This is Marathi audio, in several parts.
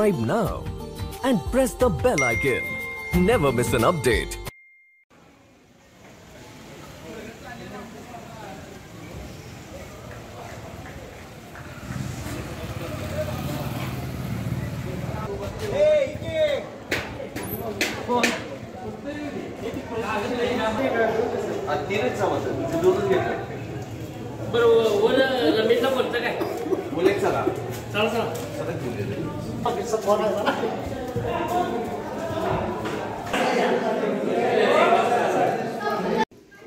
subscribe now and press the bell icon. Never miss an update. बरोबर रमेशला बोलतं काय बोलायचं चला चला चला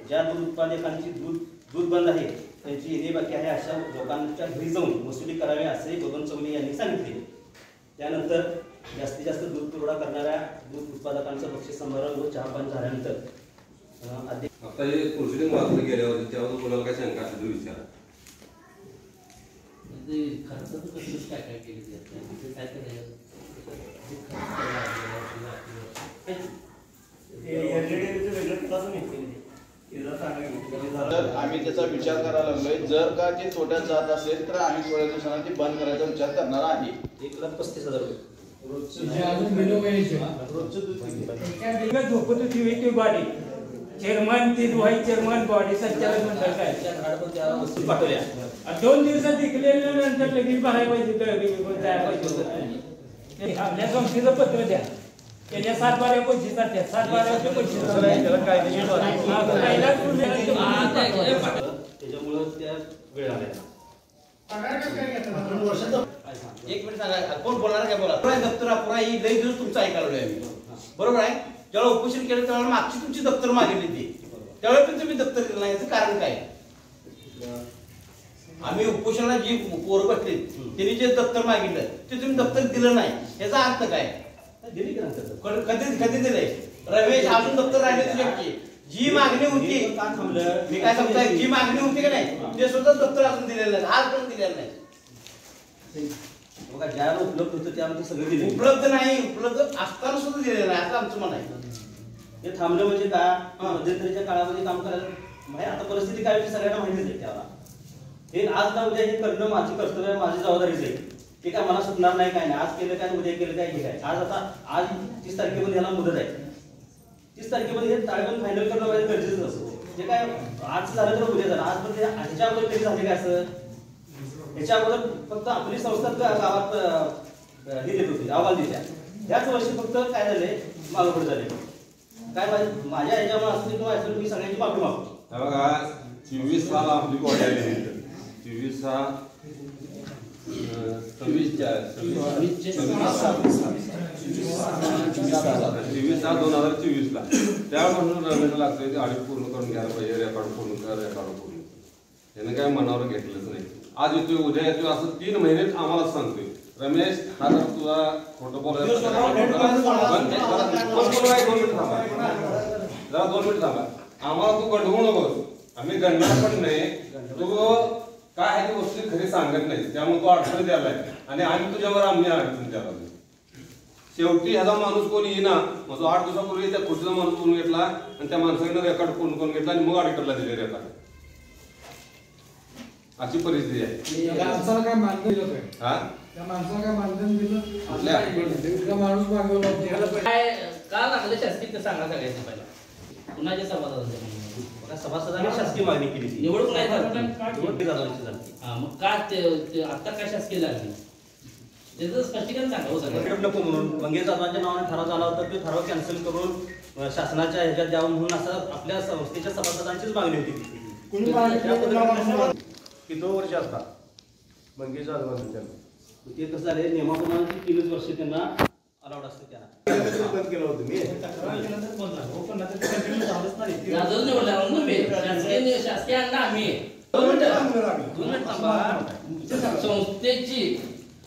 ज्या दूध उत्पादकांची दूध बंद आहे त्यांची येणे बाकी आहे अशा लोकांच्या घरी जाऊन वसुली करावी असे बबन चौले यांनी सांगितले. त्यानंतर जास्तीत जास्त दूध पुरवठा करणाऱ्या दूध उत्पादकांचा बक्षीस समारोह व चहापान झाल्यानंतर आता हे प्रोसिडिंग वाचलं गेल्यावर त्यावर कोणाला काय शंका असेल तर विचारा. खर्चाचं कसं काय काय केली काय करायचं तर आम्ही त्याचा विचार करायला लागलोय. जर का ते तोट्यात जात असेल तर आम्ही थोड्या दिवसांना ते बंद करायचा विचार करणार आहे. 1,35,000 रुपये झोपत होती ती गाडी चेअरमन ती व्हाईस चेअरमन बॉडी संचालक मंडळ काय पाठवल्या 2 दिवसात निघल्यानंतर लगेच बाहेर पाहिजे आपल्या संस्थेचं पत्र द्या त्याच्या 7-12 पैसे जातात 7-12 पैसे त्याच्यामुळं त्या वेळ आल्या. एक मिनिट सांगा कोण बोलणार काय बोला दप्तर पुरा ही लई दिवस तुमचं ऐकायला आम्ही बरोबर आहे. जेव्हा उपोषण केलं त्यावेळेला मागची तुमची दप्तर मागितली ती त्यावेळेला पण तुम्ही दप्तर दिलं नाही याचं कारण काय. आम्ही उपोषणाला जी पोरं बसले त्यांनी जे दप्तर मागितलं ते तुम्ही दप्तर दिलं नाही याचा अर्थ काय. कधी दिलंय रमेश अजून दप्तर राहिले तुझ्याची जी मागणी होती मी काय सांगताय जी मागणी होती का नाही ते सुद्धा दप्तर अजून दिलेलं नाही आज पण दिलेलं नाही. बघा ज्याला उपलब्ध होतं त्यामध्ये सगळं दिले उपलब्ध नाही उपलब्ध असताना सुद्धा दिलेलं नाही असं आमचं म्हणणं आहे. हे थांबलं म्हणजे काय मध्यंतरीच्या काळामध्ये काम करायला म्हणजे आता परिस्थिती काय होती सगळ्यांना माहितीच आहे. त्याला हे आज ना उद्या हे करणं माझी कर्तव्य माझी जबाबदारीच आहे. ते काय मला सुटणार नाही काय नाही. आज केलं काय उद्या केलं काय हे काय आज 30 तारखेमध्ये याला मुदत आहे. 30 तारखेमध्ये हे ताळेबंद फायनल करणं माझं गरजेचं असतं. जे काय आज झालं तर उद्या झालं आज पण ह्याच्या अगोदर कधी झाले काय असं ह्याच्या अगोदर फक्त आपली संस्था गावात हे देत होती अहवाल दिल्या. ह्याच वर्षी फक्त काय झाले मागपुढे झाले काय माझ्या ह्याच्यामुळे असं किंवा असं मी सगळ्यांची माफी मागतो. बघा 24 साल आपली बॉडी आली 24 हा 2024 ला त्यापासून रमेशला लागतोय ते ऑडिट पूर्ण करून घ्यायला पाहिजे. रेकॉर्ड पूर्ण त्याने काय मनावर घेतलंच नाही. आज येतोय उद्या येतोय असं 3 महिने आम्हाला सांगतोय. रमेश हा जर तुला खोटं बोलायचं जरा 2 मिनिट थांबा. आम्हाला तू गडवू नकोस आम्ही गणणार पण नाही. तू काय आहे ती वस्तू खरी सांगत नाही त्यामुळे तो अडचण द्यायला आणि आम्ही तुझ्यावर आम्ही अडचण द्यायला. शेवटी ह्याचा माणूस कोणी येईना मग 8 दिवसापूर्वी त्या खुर्चीचा माणूस बोलून घेतला आणि त्या माणसाने रेकॉर्ड पूर्ण करून घेतला आणि मग ऑडिटरला दिले रेकॉर्ड. अशी परिस्थिती आहे. माणसाला काय मानधन दिलं हा त्या माणसाला काय मानधन दिलं माणूस मागवला काय का लागलं शासकीय सांगा सगळ्यांनी पहिला कुणाच्या सभासदांच्या सभासदांनी शासकीय मागणी केली निवडून नाही झाली. मग का आता काय शासकीय लागली त्याचं स्पष्टीकरण सांगा सगळं नको म्हणून मंगेश जाधवांच्या नावाने ठराव झाला होता. तो ठराव कॅन्सल करून शासनाच्या ह्याच्यात द्यावं म्हणून असं आपल्या संस्थेच्या सभासदांचीच मागणी होती. किती वर्ष असतात मंगेश जाधव ते कसं झाले नियमाप्रमाणे 3 वर्ष त्यांना अलाउड असते. त्यांना बंद केलं होतं मी शासकीय आणला आम्ही 2 मिनिट थांबा. संस्थेची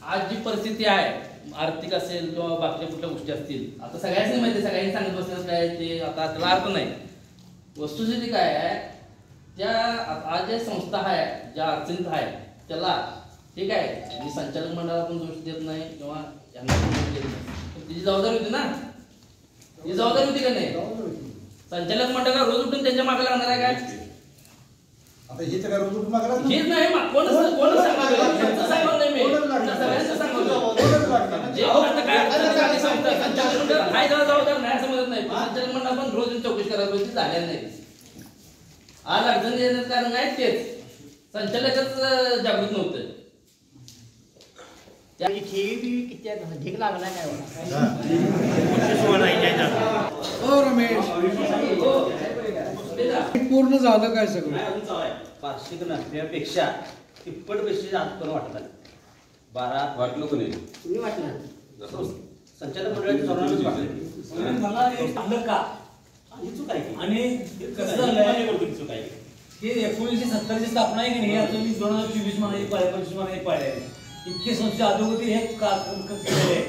आज जी परिस्थिती आहे आर्थिक असेल किंवा बाकीच्या कुठल्या गोष्टी असतील आता सगळ्यांनी माहिती सगळ्यांनी सांगत बसल्यास काय ते आता त्याला अर्थ नाही. वस्तुस्थिती काय आहे त्या आज ज्या संस्था आहे ज्या अडचणीत आहे त्याला ठीक आहे मी संचालक मंडळाला पण दोष देत नाही किंवा यांना पण दोष देत नाही. तिची जबाबदारी होती ना ती जबाबदारी होती का नाही. संचालक मंडळ का रोज उठून त्यांच्या मागे लागणार आहे काय आता हे तर रोज उठून मागला हेच नाही कोण सांगणार नाही मी सगळ्यांना सांगतो जे कुठं फायदा जबाबदार नाही असं म्हणत नाही, संचालक मंडळ पण रोज चौकशी करायला पाहिजे, झालेलं नाही. आज अडचण येण्याचं कारण नाही तेच संचालकच जागृत नव्हतं. ढीक लागला नाही रमेश पूर्ण झालं काय सगळं? नाही अजून चालू आहे. वार्षिक नसल्यापेक्षा तिप्पट पैसे आज पण वाटत आले. 12 वाटलं कोणी तुम्ही वाटलं संचालक मंडळाच्या धोरणानेच वाटलं. मला हे सांगलं का ही चूक आहे की? आणि कसं झालंय चूक आहे की 1970 ची स्थापना आहे की नाही, आता मी 2024 म्हणायची पाळ्या 25 म्हणायची पाळ्या इतकी संस्था अधोगती हे केलेले आहे.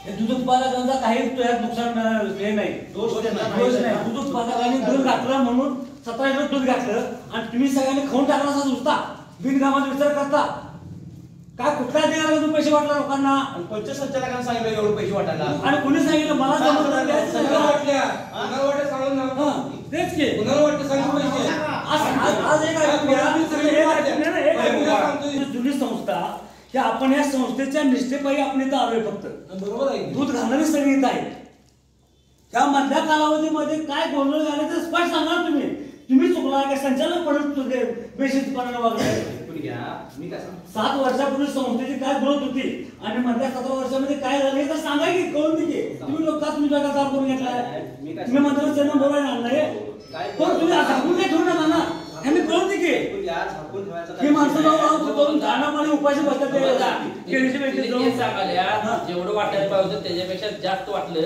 हे दूध उत्पादकांचा काही नुकसान हे नाही, दोष नाही. दूध उत्पादकांनी दूध घातलं म्हणून 17 लिटर दूध घातलं आणि तुम्ही सगळ्यांनी खाऊन टाकला असा नुसता बिनकामाचा विचार करता काय? कुठल्या देणार तुम्ही पैसे वाटला लोकांना? पंचसंचालकांना सांगितलं एवढे पैसे वाटायला आणि कोणी सांगितलं? मला समजलं तेच की आज एक जुनी संस्था की आपण या संस्थेच्या निष्ठेपायी आपण इथं आलोय. फक्त बरोबर आहे, दूध घालणारी सगळी इथं आहे. त्या मधल्या कालावधीमध्ये काय गोंधळ झाले तर स्पष्ट सांगा. तुम्ही चुकला काय? संचालक पडत बेशिस्तपणाने वागले. मी काय सांगतो 7 वर्षापूर्वी संस्थेची काय ग्रोथ होती आणि मधल्या 17 वर्षामध्ये काय झाले तर सांगा की कळून दे. तुम्ही लोक का तुम्ही जगा काम करून घेतलाय? तुम्ही म्हणता त्यांना बरोबर आणणार पण तुम्ही झाकून काय ठेवू नका ना, आम्ही कळून दे की ही माणसं करून खाण्यामध्ये उपाशी बसतात. जेवढं वाटायला पाहिजे होतं त्याच्यापेक्षा जास्त वाटलं.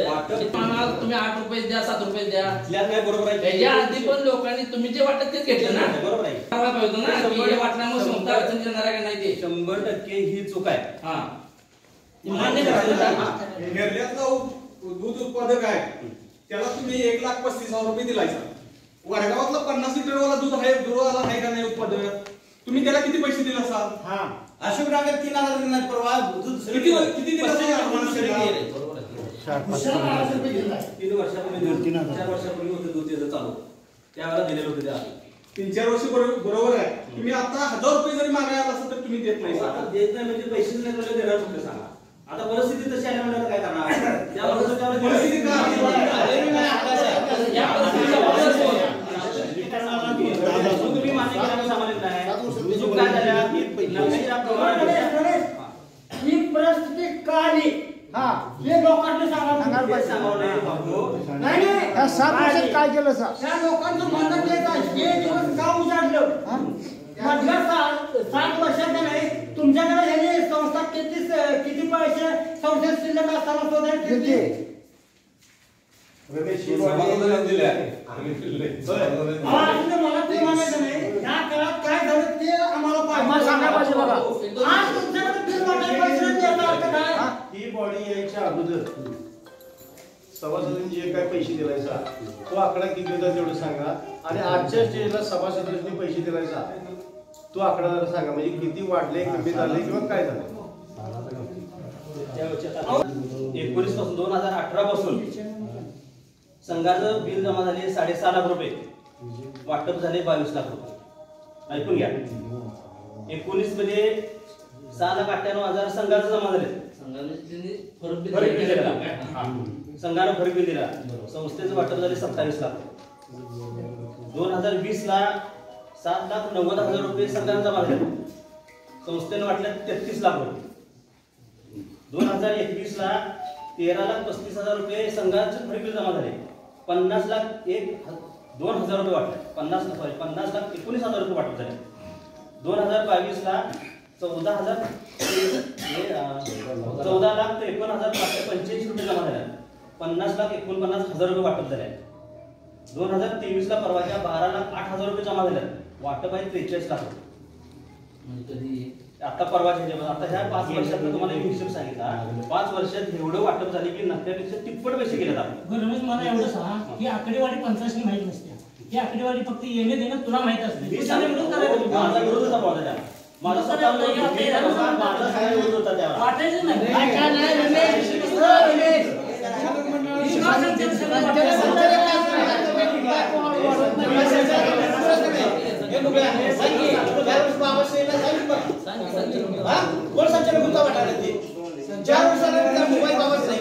तुम्ही 8 रुपये द्या, 7 रुपये द्या. बरोबर आहे. त्याच्या आधी पण लोकांनी तुम्ही जे वाटत तेच घेतलं ना. बरोबर आहे. पाहिजे ना वाटण्यामुळे संस्था अडचण येणार आहे का नाही ते 100% ही चूक आहे. हा मान्य करायचं. निर्यातला दूध उत्पादक आहे त्याला तुम्ही 1,35,000 रुपये दिलायचा. वडगावातला 50 लिटरवाला दूध आहे दुरवाला आहे का नाही उत्पादक, तुम्ही त्याला किती पैसे दिला असाल? अशोक डागर 3,000 दिला परवा दूध किती दिला? 3 वर्षापूर्वी 4 वर्षापूर्वी होतं दूध त्याचं चालू, त्यावेळेला दिलेलं होतं त्या 3-4 वर्ष बरोबर आहे. तुम्ही आता 1,000 रुपये जरी मागायला असेल तर तुम्ही देत नाही. आता देत नाही म्हणजे पैसेच नाही तर देणार कुठे सांगा. आता परिस्थिती तशी आली म्हणजे काय करणार? परिस्थिती तुम्ही मान्य करायला सामान्य नाही. चूक काय झाल्या ही परिस्थिती का आली हे लोकांनी सांगायला नाही. 7 वर्षात काय केलं सर? त्या लोकांचं म्हणणं ते हे दिवस का उजाडलं? मधल्या 7 वर्षात नाही तुमच्याकडे ह्याने संस्था किती पैसे संस्थेत शिल्लक असताना शोधायला मला ते म्हणायचं नाही. या काळात काय झालं ते आम्हाला सांगायला पाहिजे. बघा आज तुमच्याकडे बिल वाटायला पैसे ही बॉडी यायच्या अगोदर सभासदांनी जे काय पैसे दिलायचा तो आकडा किती होता तेवढं सांगा. आणि आजच्या स्टेजला सभासदांनी पैसे दिलायचा तो आकडा जरा सांगा. म्हणजे किती वाढले, कमी झाले किंवा काय झालं. 19 पासून 2018 पासून संघाचं बिल जमा झाले 6.5 लाख रुपये, वाटप झाले 22 लाख रुपये. ऐकून घ्या. 19 मध्ये 6,98,000 संघाचं जमा झाले. संघानं फरक बिल दिला. संस्थेचं वाटप झाले 27 लाख. 2020 ला 7,90,000 रुपये संघानं जमा झाले. संस्थेनं वाटले 33 लाख रुपये. 2021 ला 13,35,000 रुपये संघाचे फरक बिल जमा झाले. 50 लाख 2,000 रुपये वाटले. 50 लाख 19,000 रुपये वाटप झाले. 2022 ला 14,53,585 रुपये जमा झाले. 50,49,000 रुपये वाटप झाले. 2023 ला परवाच्या 12,08,000 रुपये जमा झाले. वाटप आहे 43 लाख रुपये. आता परवाच्या आता ह्या 5 वर्षात तुम्हाला एक हिशोब सांगितला. 5 वर्षात एवढं वाटप झाले की नफ्यापेक्षा तिप्पट पैसे गेले. रमेश मला एवढं सांग ही आकडेवारी 50 माहित नसते. ही आकडेवारी फक्त येणे देणं तुला माहित असते. माझा विरोध होता माझा माझा स्वतः विरोध होता त्याला वाटायचं नाही. कोण संचालक होता वाटायला ते 4 वर्षानंतर मोबाईल बाबा नाही.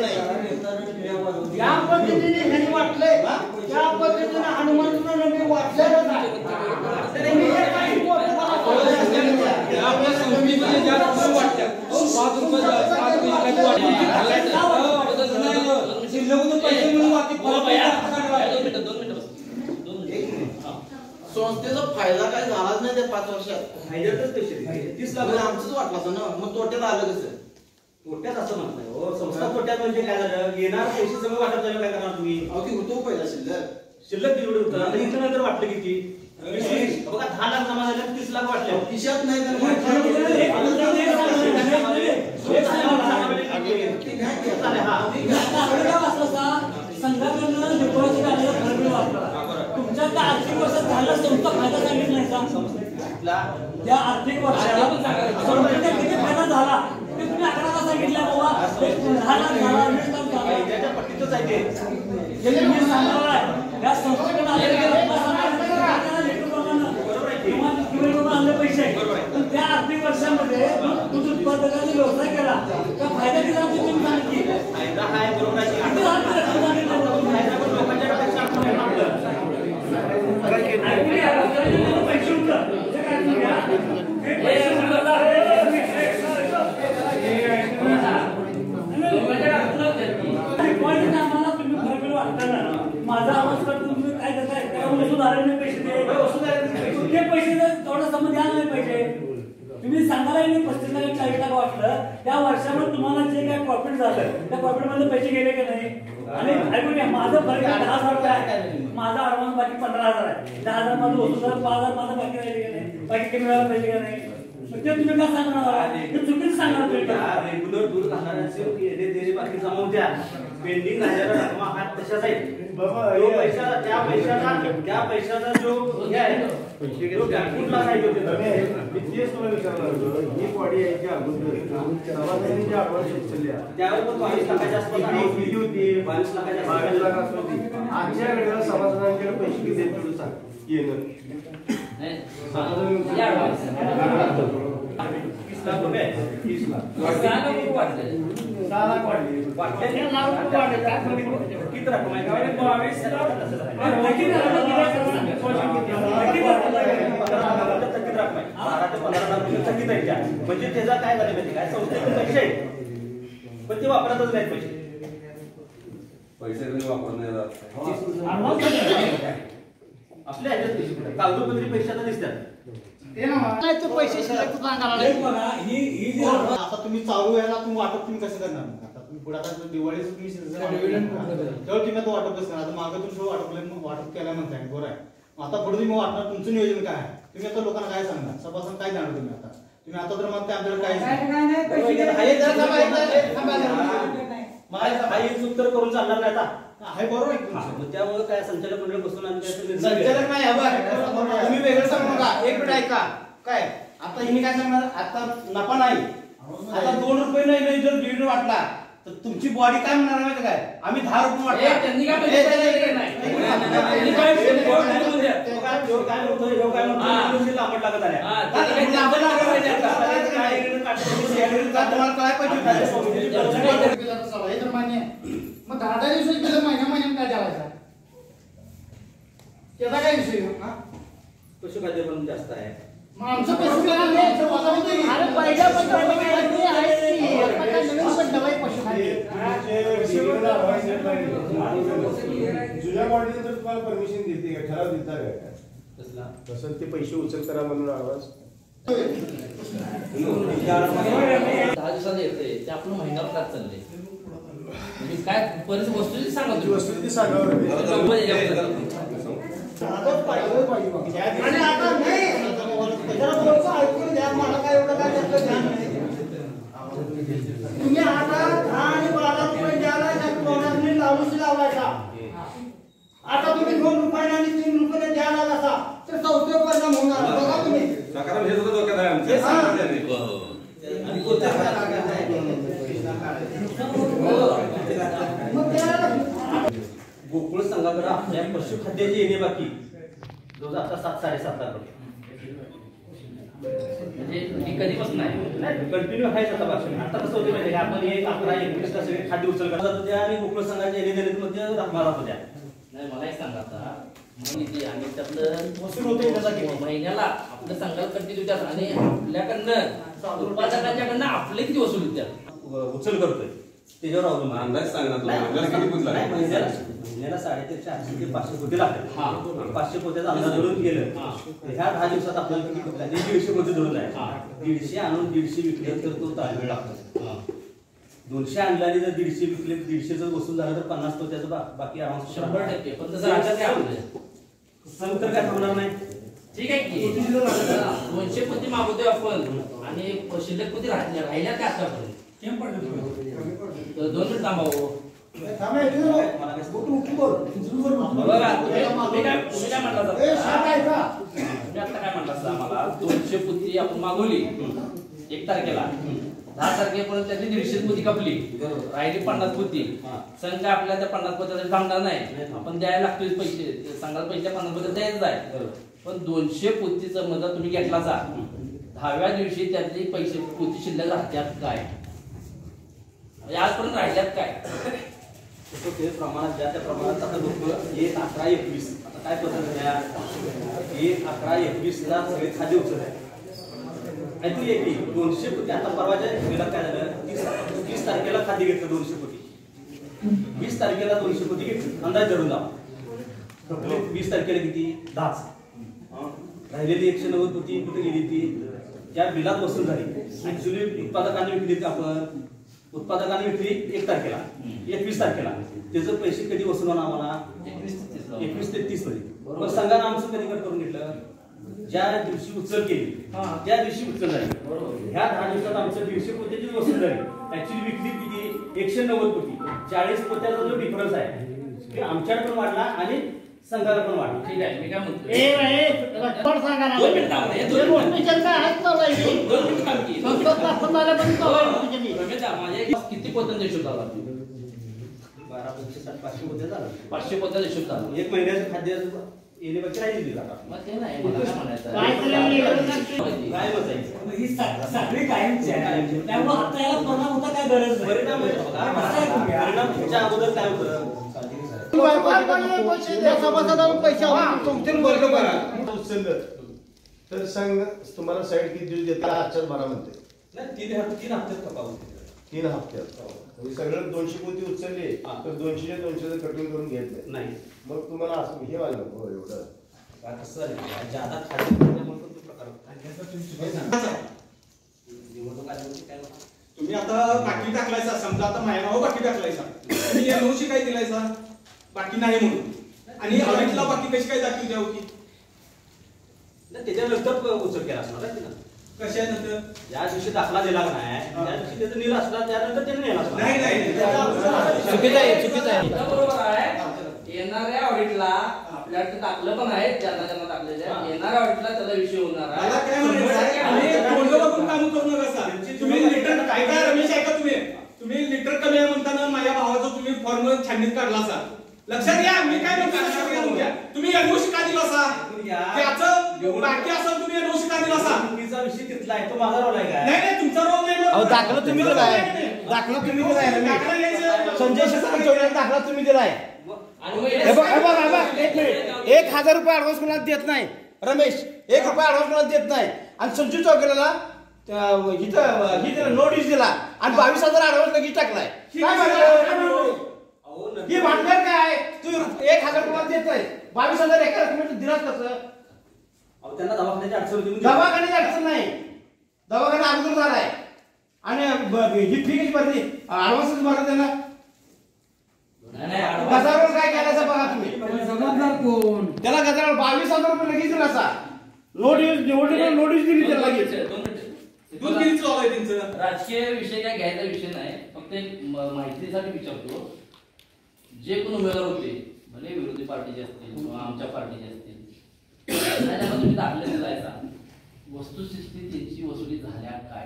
संस्थेचा फायदा काय झालाच नाही त्या 5 वर्षात. फायद्यातच पैसे 30 लाख आमचंच वाटलं असं ना, मग तोट्यात आलं कसं? तोट्यात असं म्हणताय हो. संस्था तोट्यात म्हणजे काय झालं, येणार पैसे सगळं वाटत झालं, काय करणार तुम्ही? अहो ती होतो पहिला शिल्लक जेवढे होतं आता इथं नंतर वाटलं किती? बघा 10 लाख जमा झाले, 30 लाख वाटले. खिशात नाही तर संघाकडनं डिपॉझिट आलेलं फरक वापरा. तुमच्या त्या आर्थिक वर्षात झाला संस्था फायदा सांगितलाय का? त्या आर्थिक वर्षात संस्थेचा किती फायदा झाला ते तुम्ही आकडा का सांगितला बाबा? 10 लाख झाला, 20 लाख झाला. त्याच्या पट्टीतच आहे ते मी सांगणार आहे या संस्थेकडे आले पैसे पण त्या आर्थिक वर्षामध्ये दूध उत्पादकांनी व्यवसाय केला का फायदा किती झाला तुम्ही सांगितली? फायदा आहे बरोबर आहे. माझा आवाज करतो तुम्ही काय करताय? वसुधारण पैसे ते पैसे थोडा समज द्यायला नाही पाहिजे. तुम्ही सांगायला नाही 35 लाख 40 लाख वाटलं त्या वर्षामध्ये तुम्हाला जे काय प्रॉफिट झालं त्या प्रॉफिट मध्ये पैसे गेले का नाही? आणि ऐकून घ्या, माझं फरक 10,000 रुपये आहे. माझा ऍडव्हान्स बाकी 15,000 आहे. 10,000 माझं वसूल 5,000 माझं बाकी राहिले का नाही? बाकी कमी व्हायला पाहिजे का नाही? ते तुम्ही काय सांगणार? ते चुकीचं सांगणार तुम्ही. रेग्युलर दूर खाणाऱ्यांचे बाकी जमा द्या. पेंडिंग राहिलेला रकमा हात तशाच आहे. त्या पैशाचा जो हे आहे जो बँकेतला काय होते ही बॉडी यायची अगोदर सभासदांनी जे ऍडव्हान्स उचलल्या त्यावर पण 22 लाखाच्या आसपास किती होती? 22 लाखाच्या 22 लाख होती. आजच्या घडीला सभासदांकडे पैसे किती आहेत तेवढं सांग. येणं 30 लाख रुपये 30 लाख 6 लाख वाढले. किती रक्कम आहे? 22 म्हणजे त्याचा काय झालं माहिती काय? संस्थेचे पैसे आहेत पण ते वापरतच नाहीत पैसे. पैसे कधी वापरत नाही जात. आपल्या ह्याच्यात पैसे कागदोपत्री पैसे आता दिसतात. आता तुम्ही चालू आहे ना, तुम्ही वाटप तुम्ही कसं करणार? आता तुम्ही पुढे आता दिवाळीच तुम्ही तेव्हा तुम्ही आता वाटप कसं करणार? आता मागं तुम्ही वाटप केलं म्हणताय बरोबर आहे. आता पुढे तुम्ही वाटणार, तुमचं नियोजन काय आहे? तुम्ही आता लोकांना काय सांगणार? सभासद काय जाणार तुम्ही आता? तुम्ही आता तर मग आमच्याकडे काय हेच उत्तर करून चालणार नाही आता. आहे बरोबर आहे. त्यामुळे काय संचालक मंडळ बसून आम्ही संचालक नाही तुम्ही वेगळं सांगू नका. एक मिनिट ऐका. काय आता हिने काय सांगणार? आता नफा नाही, आता 2 रुपये नाही जर डिव्हिडंड वाटला तर तुमची बॉडी काय म्हणणार माहिती काय? आम्ही 10 रुपये वाटला. त्यांनी काय म्हणतो? लांबट लागत आल्या. तुम्हाला काय पाहिजे? मग 10 दिवसाची बिल महिन्यात काय द्यायचा? त्याचा काय विषय? पशुखाद्य पण जास्त आहे. मग आमचं पशुखाद्य जुन्या बॉडीने तर तुम्हाला परमिशन देते का? ठराव देता काय? तसं ते पैसे उचल करा म्हणून आवाज 10 दिवसात येते ते आपलं महिनाभरात चाललंय. म्हणजे काय परिस्थिती वस्तुस्थिती सांगा तुम्ही. वस्तुस्थिती सांगावं. आणि आता नाही ऐकून द्या. मला काय एवढं काय त्यातलं ध्यान नाही. तुम्ही आता 10 आणि 12 रुपये द्यायला कोणाने लावून लावायचा. आता तुम्ही 2 रुपये आणि 3 रुपये द्यायला असा तर संस्थेवर परिणाम होणार. बघा तुम्ही सकारात्मक हे सुद्धा डोक्यात आहे आमच्या. गोकुळ संघाकडे आपल्या पशुखाद्याची येणे बाकी रोज आता 7-7.5 लाख रुपये. म्हणजे ही कधीपासून नाही कंटिन्यू आहे आता पासून. आता कसं होते माहिती आपण 11-21 ला सगळे खाद्य उचल करतात होत्या आणि गोकुळ संघाचे येणे दिले मध्ये रकमा राहत होत्या. नाही मला एक सांगा आता म्हणजे आणि त्यातलं वसूल होते त्याचा किती महिन्याला आपल्या संघाला कंटिन्यू देतात आणि आपल्याकडनं उत्पादकाच्याकडनं आपले किती वसूल होत्या? उचल करतोय त्याच्यावर अवलंबून आहे. अंदाज सांग ना तू. नाही, आपल्याला किती बूथ लागले? नाही, महिन्याला 350 ते 500 पोते लागतात. 500 पोत्याचा अंदाज धरून गेलं ह्या 10 दिवसात आपल्याला किती पोते लागले? 150 पोते धरून आहे. 150 आणून 150 विकले तर तो ताळमेळ लागतो. 200 आणले आणि जर 150 विकले 150 जर वसूल झाला तर 50 पोत्याचं बाकी आराम 100%. पण तसं राज्यात काय आपलं संघ तर काय होणार नाही. ठीक आहे की 200 पोती मागवतोय आपण आणि शिल्लक पोती राहिल्या त्या आतापर्यंत केम पडलं 2 मिनिट थांबावं. मला काय बघा, तुम्ही काय म्हणला तुम्ही आता काय म्हणला आम्हाला 200 पोती आपण मागवली 1 तारखेला 10 तारखेपर्यंत त्यांनी 150 पोती कापली राहिली 50 पोती. संघ आपल्याला त्या 50 पोत्यासाठी थांबणार नाही. आपण द्यायला लागतोय पैसे संघाला पैसे 50 पोत्या द्यायचं आहे. पण 200 पोतीचं मदत तुम्ही घेतला जा 10व्या दिवशी त्यातली पैसे पोती शिल्लक राहत्यात काय आजपर्यंत राहिल्यात काय ते प्रमाणात ज्या त्या प्रमाणात आता लोक 1, 11, 21 आता काय पद्धत द्या 1, 11, 21 ला सगळे खाली उचल आहे. आणि ती एक 200 पोती आता परवाच्या वेळेला काय झालं 30 तारखेला खाली घेतलं 200 पोती 20 तारखेला 200 पोती घेतली अंदाज धरून जा. 20 तारखेला किती 10 राहिलेली 190 पोती कुठे गेली ती त्या बिलात वसूल झाली. ऍक्च्युली उत्पादकांनी विकली आपण उत्पादकांनी विकली 1 तारखेला 21 तारखेला त्याचे पैसे कधी वसूल होणार आम्हाला 21 ते 30 मध्ये. मग संघानं आमचं कधी करून घेतलं ज्या दिवशी उचल केली त्या दिवशी उचल झाली. ह्या 10 दिवसात आमचं 150 पोत्याची वसूल झाली. ऍक्च्युली विकली किती 190 पोती 40 पोत्याचा जो डिफरन्स आहे ते आमच्याकडे पण वाढला आणि संघाला पण वाढला. ठीक आहे मी काय म्हणतो किती पोत्यांचा हिशोब झाला 12, 560, 500 पोते झाला 500 पोत्यांचा हिशोब झाला. 1 महिन्याचं खाद्य येणे बाकी राहिली दिला मग ते नाही मला काय म्हणायचं काय बसायचं ही सगळी कायमची आहे त्यामुळे आता याला परिणाम होता काय गरज नाही. परिणाम परिणाम तुमच्या अगोदर काय होतं तर संघ तुम्हाला साईड किती दिवस देतात आजच्याच बारा म्हणते नाही 3 हप्त्यात कपावून 3 हप्त्यात सगळं 200 पोती उचलले तर 200 कटिंग करून घेतले नाही. मग तुम्हाला असं हे व्हायला नको एवढं कसं झालं ज्यादा खाली म्हणून तो प्रकार तुम्ही आता बाकी टाकलायचा समजा आता माझ्या नाव बाकी टाकलायचा तुम्ही एनओसी काय दिलायचा बाकी नाही म्हणून आणि ऑडिटला बाकी कशी काय दाखवली होती त्याच्यानंतर उचल केला असणार आहे तिनं कशानंतर ज्या दिवशी दाखला दिला नाही त्या दिवशी त्याचा निल असला त्यानंतर त्याने नेला नाही चुकीचं आहे बरोबर आहे. येणाऱ्या ऑडिटला आपल्याकडे टाकलं पण आहे ज्यांना टाकलेलं आहे येणाऱ्या ऑडिटला त्याचा विषय होणार मला आहे. काय म्हणायचं तोंड बघून काम करू नका तुम्ही लिटर काय काय रमेश ऐका तुम्ही लिटर कमी आहे म्हणताना माझ्या भावाचा तुम्ही फॉर्म छाननीत काढला असा लक्षात घ्या मी काय म्हणतो लक्षात घ्या तुम्ही एनओसी का दिला असा त्याचं बाकी असं तुम्ही एनओसी का दिला असा चुकीचा विषय तिथला आहे तो माझा रोल आहे काय नाही तुमचा रोल नाही दाखला तुम्ही दिलाय दाखला तुम्ही दिलाय संजय शेतात दाखला तुम्ही दिलाय हे बघ 1,000 रुपये ऍडव्हान्स कोणाला देत नाही रमेश 1 रुपया ऍडव्हान्स कोणाला देत नाही आणि संजू चौकेला इथं नोटीस दिला आणि 22,000 ऍडव्हान्स लगेच टाकलाय ही भांडण काय तू 1,000 कोणाला देत नाही 22,000 एका रकमेत दिलास कसं त्यांना दवाखान्याची अडचण होती दवाखान्याची अडचण नाही दवाखाना अगोदर झालाय आणि ही फी कशी भरली ऍडव्हान्स भरला त्यांना गजावर काय केलं बघा तुम्ही त्याला गजावर 22,000 रुपये लगेच दिला असा नोटीस दिली त्याला लगेच दूध किती चालू आहे त्यांचं राजकीय विषय काय घ्यायचा विषय नाही फक्त एक माहितीसाठी विचारतो जे कोण उमेदवार होते भले विरोधी पार्टीचे असतील किंवा आमच्या पार्टीचे असतील तुम्ही दाखले दिलायचा वस्तुस्थिती त्यांची वसुली झाल्या काय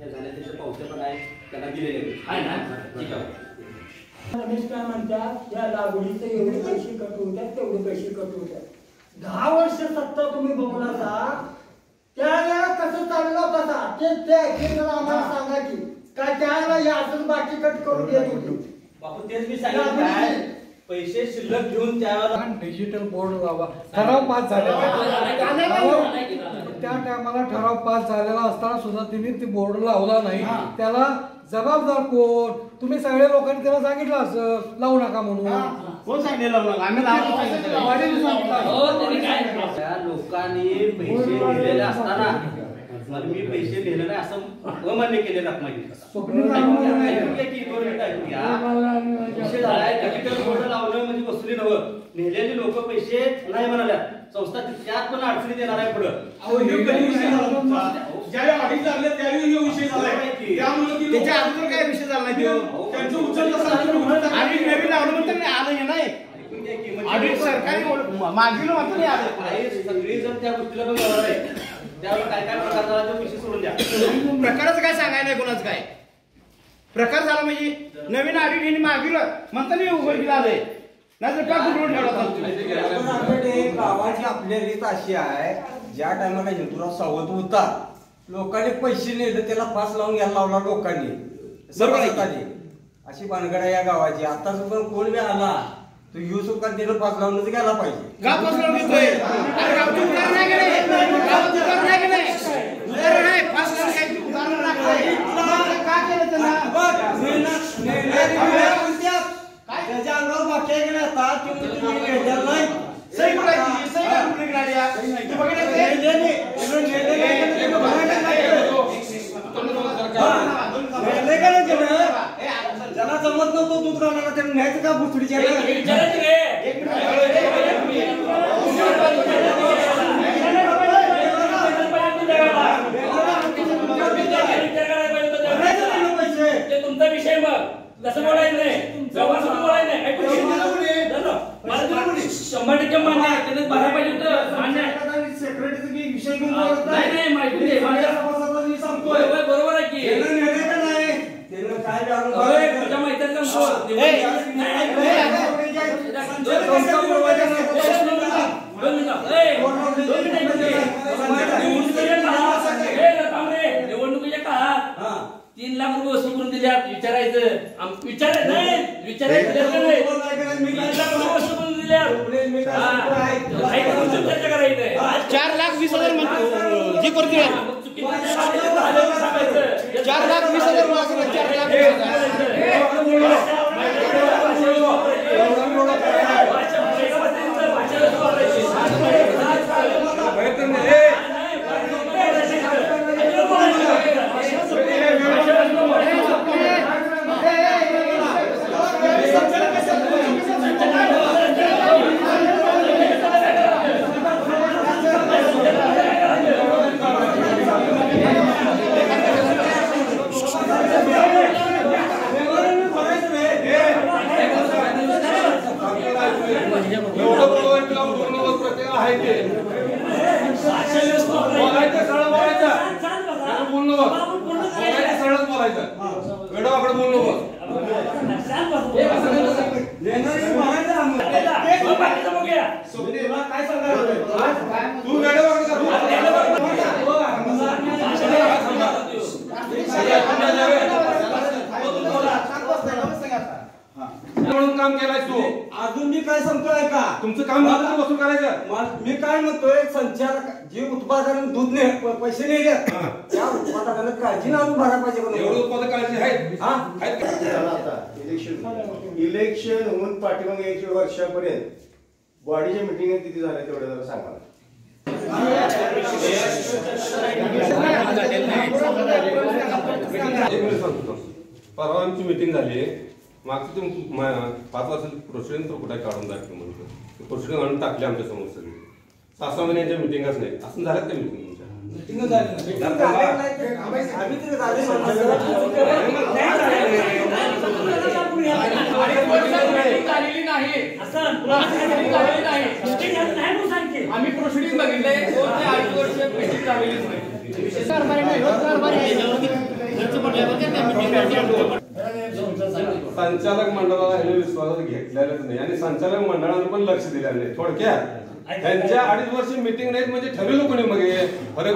झाल्या त्याच्या पावत्या पण आहे त्यांना दिलेले आहे ना ठीक आहे. रमेश काय म्हणतात या लागवडीचे एवढे पैसे कट होतात तेवढे पैसे कट होतात 10 वर्ष सत्ता तुम्ही बघला त्यावेळेला कसं चाललं होता ते आम्हाला सांगा की काय त्यावेळेला हे असंच बाकी कट करून देत होते बापू तेच मी सांगितलं पैसे शिल्लक घेऊन त्यावेळेला डिजिटल बोर्ड लावा ठराव पास झालेला त्या टायमाला ठराव पास झालेला असताना सुद्धा तिने ती बोर्ड लावला नाही त्याला जबाबदार कोण? तुम्ही सगळ्या लोकांनी त्याला सांगितलं असं लावू नका म्हणून. कोण सांगितलं लावू नका? आम्ही लावून सांगितलं. वाडीने सांगितलं. हो त्यांनी काय त्या लोकांनी पैसे दिलेले असताना मला मी पैसे दिले नाही असं अमान्य केले रकमाची. विषय झालाय डिजिटल बोर्ड लावणं म्हणजे वसुली नव्हतं. नेलेली लोक पैसे नाही म्हणाल्या. संस्था त्यात पण अडचणीत येणार आहे पुढं. ज्यावेळी ऑडिट झाले त्यावेळी हा विषय झालाय. त्यामुळे त्याच्या अगोदर काय विषय झाला नाही त्यांचं उचललं आम्ही नवीन लावलं म्हणतो नाही आलं नाही. ऑडिट सरकारी मागील मात्र नाही आलं. सगळी जर त्या गोष्टीला पण बरोबर आहे. त्यावेळी काय काय प्रकार झाला तो विषय सोडून द्या. प्रकाराचं काय सांगायला नाही कोणाचं काय प्रकार झाला म्हणजे नवीन ऑडिट यांनी मागितलं म्हणताना उघडकीला आलंय. नाही का कुठून ठेवला गावाची आपली रीत अशी आहे ज्या टायमाला हिंदुराव सावध होता लोकांनी पैसे नेले त्याला फास लावून घ्यायला लावला लोकांनी सभासदांनी. अशी भानगड आहे या गावाची. आता सुद्धा कोण बी आला तो येऊ सुद्धा त्याला फास लावूनच घ्यायला पाहिजे. गाव फास लावून घेतोय. अरे गावची उतार नाही गेले. गावात उतार नाही गेले. उतार नाही फास लावून घ्यायची उतार नाही. का केलं त्यांना? त्याच्या अंगावर वाक्य गेले आता नाही सही कुठायची सही का कुठे गेल्या तू बघितलं ज्याला जमत नव्हतं दूध राहणार त्याला न्यायचं का भुसडीच्या तुमचा विषय मग कसं बोलायचं नाही बोलायचं नाही. 100% मान्य आहे. त्याने भरायला पाहिजे होतं. मान्य आहे. सेक्रेटरी विषय घेऊन नाही माहिती सांगतोय बरोबर आहे की तुझ्या मैत्रीचा निवडणुकीच्या काळात 3 लाख रुपये वसूल करून दिल्या. विचारायचं विचारायचं नाही विचारायचं 4,20,000 म्हणतो जे करते 4,20,000 मागं म्हणून काम केलाय तू. अजून मी काय सांगतोय का तुमचं काम झालं वसूल करायचं. मी काय म्हणतोय संचालक जे उत्पादन दूध पैसे नेले त्या उत्पादकाला काळजी आणून भरायला पाहिजे. एवढं उत्पादक काळजी आहेत. आता इलेक्शन होऊन पाठीमागे यायची वर्षापर्यंत बॉडीच्या मिटिंग किती झाल्या तेवढे जरा सांगा. परवा आमची मिटिंग झाली. मागची तुम्ही 5 वर्षाची प्रोसिडिंग कुठे काढून दाखल म्हणतो प्रोसिडिंग आणून टाकले आमच्या समोर सगळी. 6 महिन्यांच्या मिटिंगच नाही असं झाल्यात त्या मिटिंग आम्ही प्रोसिडिंग बघितले 2 ते 2.5 वर्ष मिटिंग झालेलीच नाही. संचालक मंडळाला हे विश्वासात घेतलेलंच नाही आणि संचालक मंडळाने पण लक्ष दिलं नाही. थोडक्यात त्यांच्या 2.5 वर्ष मिटिंग नाहीत म्हणजे ठरवलं कोणी मग फरक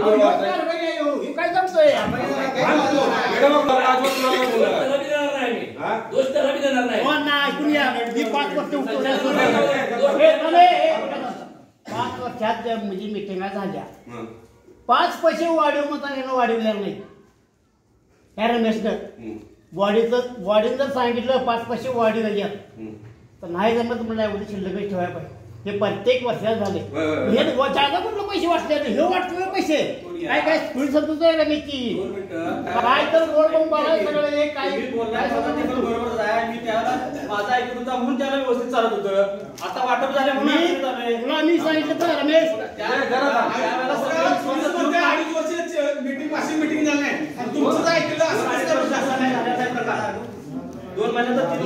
पाच वर्षात म्हणजे मिटिंगा झाल्या 5 पैसे वाढीव मताने वाढवल्या नाही. रमेशनं वाढीनं जर सांगितलं 5 पैसे वाढी द्या तर नाही जमत म्हणलं एवढे शिल्लक ठेवायला पाहिजे. हे प्रत्येक वर्षात झाले. हे जागा कुठले पैसे वाटले हे वाटले पैसे काय स्कूल समजत आहे रमेशची काय तर रोड बघायला सगळं हे काय बरोबर आहे. मी त्याला माझा ऐकून होता म्हणून त्याला व्यवस्थित चालत होतं. आता वाटप झाले म्हणून मी सांगितलं तर रमेश मीटिंग झाली नाही तुमचं ऐकलं 2 महिन्यात 3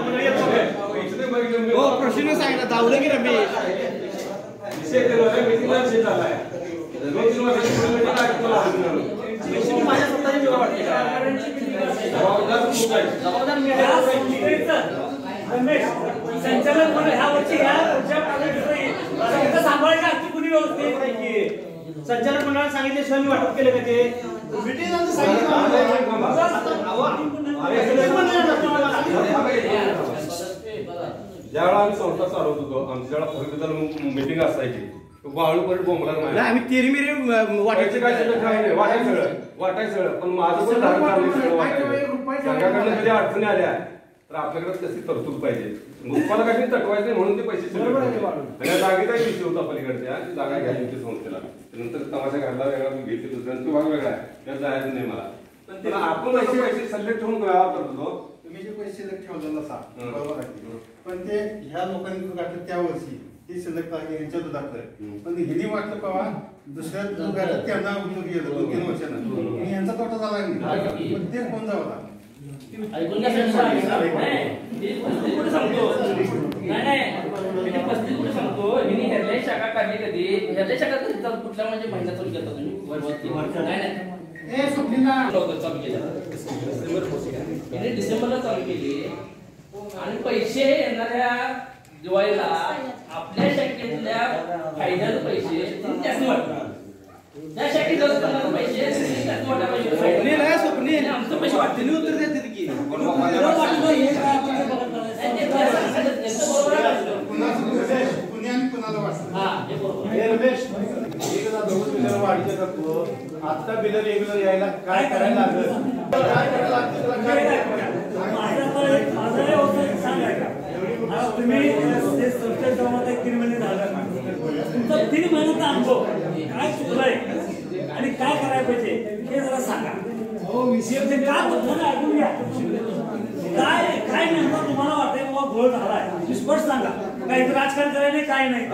महिन्यात प्रश्न सांगितलं धावलं की रमेश माझ्या स्वतःची जेव्हा वाटते रमेश संचालक म्हणून ह्या वर्षी सांभाळायची आजची कुणी व्यवस्थित संचालक मंडळाने सांगितल्याशिवाय मी वाटप केलं का ते ज्यावेळेला आम्ही संस्था चालवत होतो आमच्या ज्यावेळेला परिबद्दल मीटिंग असायची वाळू परत बोंबला नाही आम्ही तेरी मिरी वाटायचं काय नाही वाटायचं सगळं पण माझं पण संघाकडनं कधी अडचणी आल्या तर आपल्याकडे तशी तरतूद पाहिजे उत्पादक काही तटवायचं म्हणून ते पैसे जागेचाही विषय होता पलीकडच्या जागा घ्यायची होती संस्थेला नंतर तमाशा घातला वेगळा घेतली दुसऱ्यांचा भाग वेगळा आहे त्यात जायचं नाही मला पण आपण पैसे सल्ले ठेवून व्यवहार करत होतो. तुम्ही जे पैसे शिल्लक ठेवलेला असा बरोबर आहे पण ते ह्या लोकांनी घातलं त्या वर्षी ही शिल्लक यांच्या दुधातलं पण हिने वाटलं बाबा दुसऱ्या दुधात त्यांना उपयोगी येतो 2-3 वर्षांना यांचा तोटा झाला नाही ते कोण जावं ऐकून घ्या सांगतो सांगतो हिने हेरलाई शाखा काढली कधी हेरलाई शाखा कुठल्या म्हणजे महिन्यात चालू घेता तुम्ही चालू केलं डिसेंबरला चालू केली आणि पैसे येणाऱ्या दिवाळीला आपल्या शाखेतल्या फायद्याचे पैसे त्याच वाटतात त्या शाखेत पैसे आमचं पैसे वाटते उत्तर देते की आता बिल रेग्युलर यायला काय करायला लागलं तुम्ही संस्थेत जाऊन 3 महिने झाला तुमचा 3 महिन्याचा अनुभव काय चुकलंय आणि काय करायला पाहिजे हे जरा सांगा. काय बद्दल ऐकून घ्या काय नेमकं तुम्हाला वाटतंय बाबा घोळ झालाय स्पष्ट सांगा. काही राजकारण करायला नाही काय नाही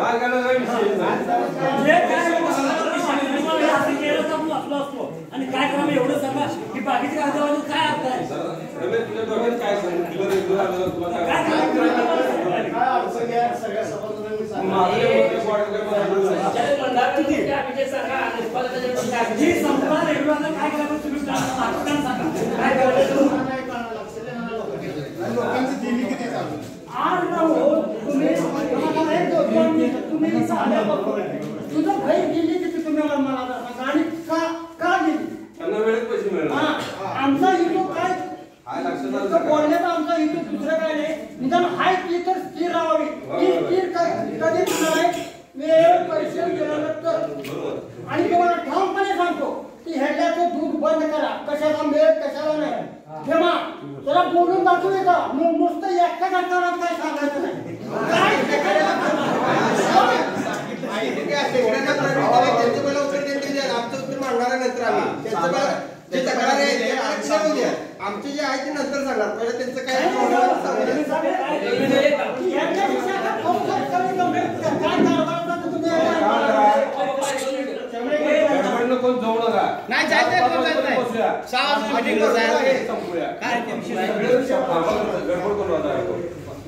आपलं असतो आणि काय करा एवढं सांगा की बाकीचे कागदावर काय अर्थ आहे लोकांची दिली किती तुझं भाई गेली किती तुम्ही मला आणि का गेली त्यांना वेळेत पैसे मिळणार आमचा हिरो काय बोलण्याचा आमचा हिरो दुसरं काय नाही निदान हाय ती तर स्थिर राहावी ती स्थिर कधी नाही वेळ पैसे गेल्यानंतर आणि तुम्हाला ठामपणे सांगतो की ह्याच्याचं दूध बंद करा कशाला मिळेल कशाला नाही जेव्हा जरा बोलून दाखवू का नुसतं एकट्या घटकारात काय सांगायचं नाही आमचे जे आहे ते नंतर सांगणार पहिले त्यांचं काय कोण जाऊ नका नाही जायचं गडबड करू आता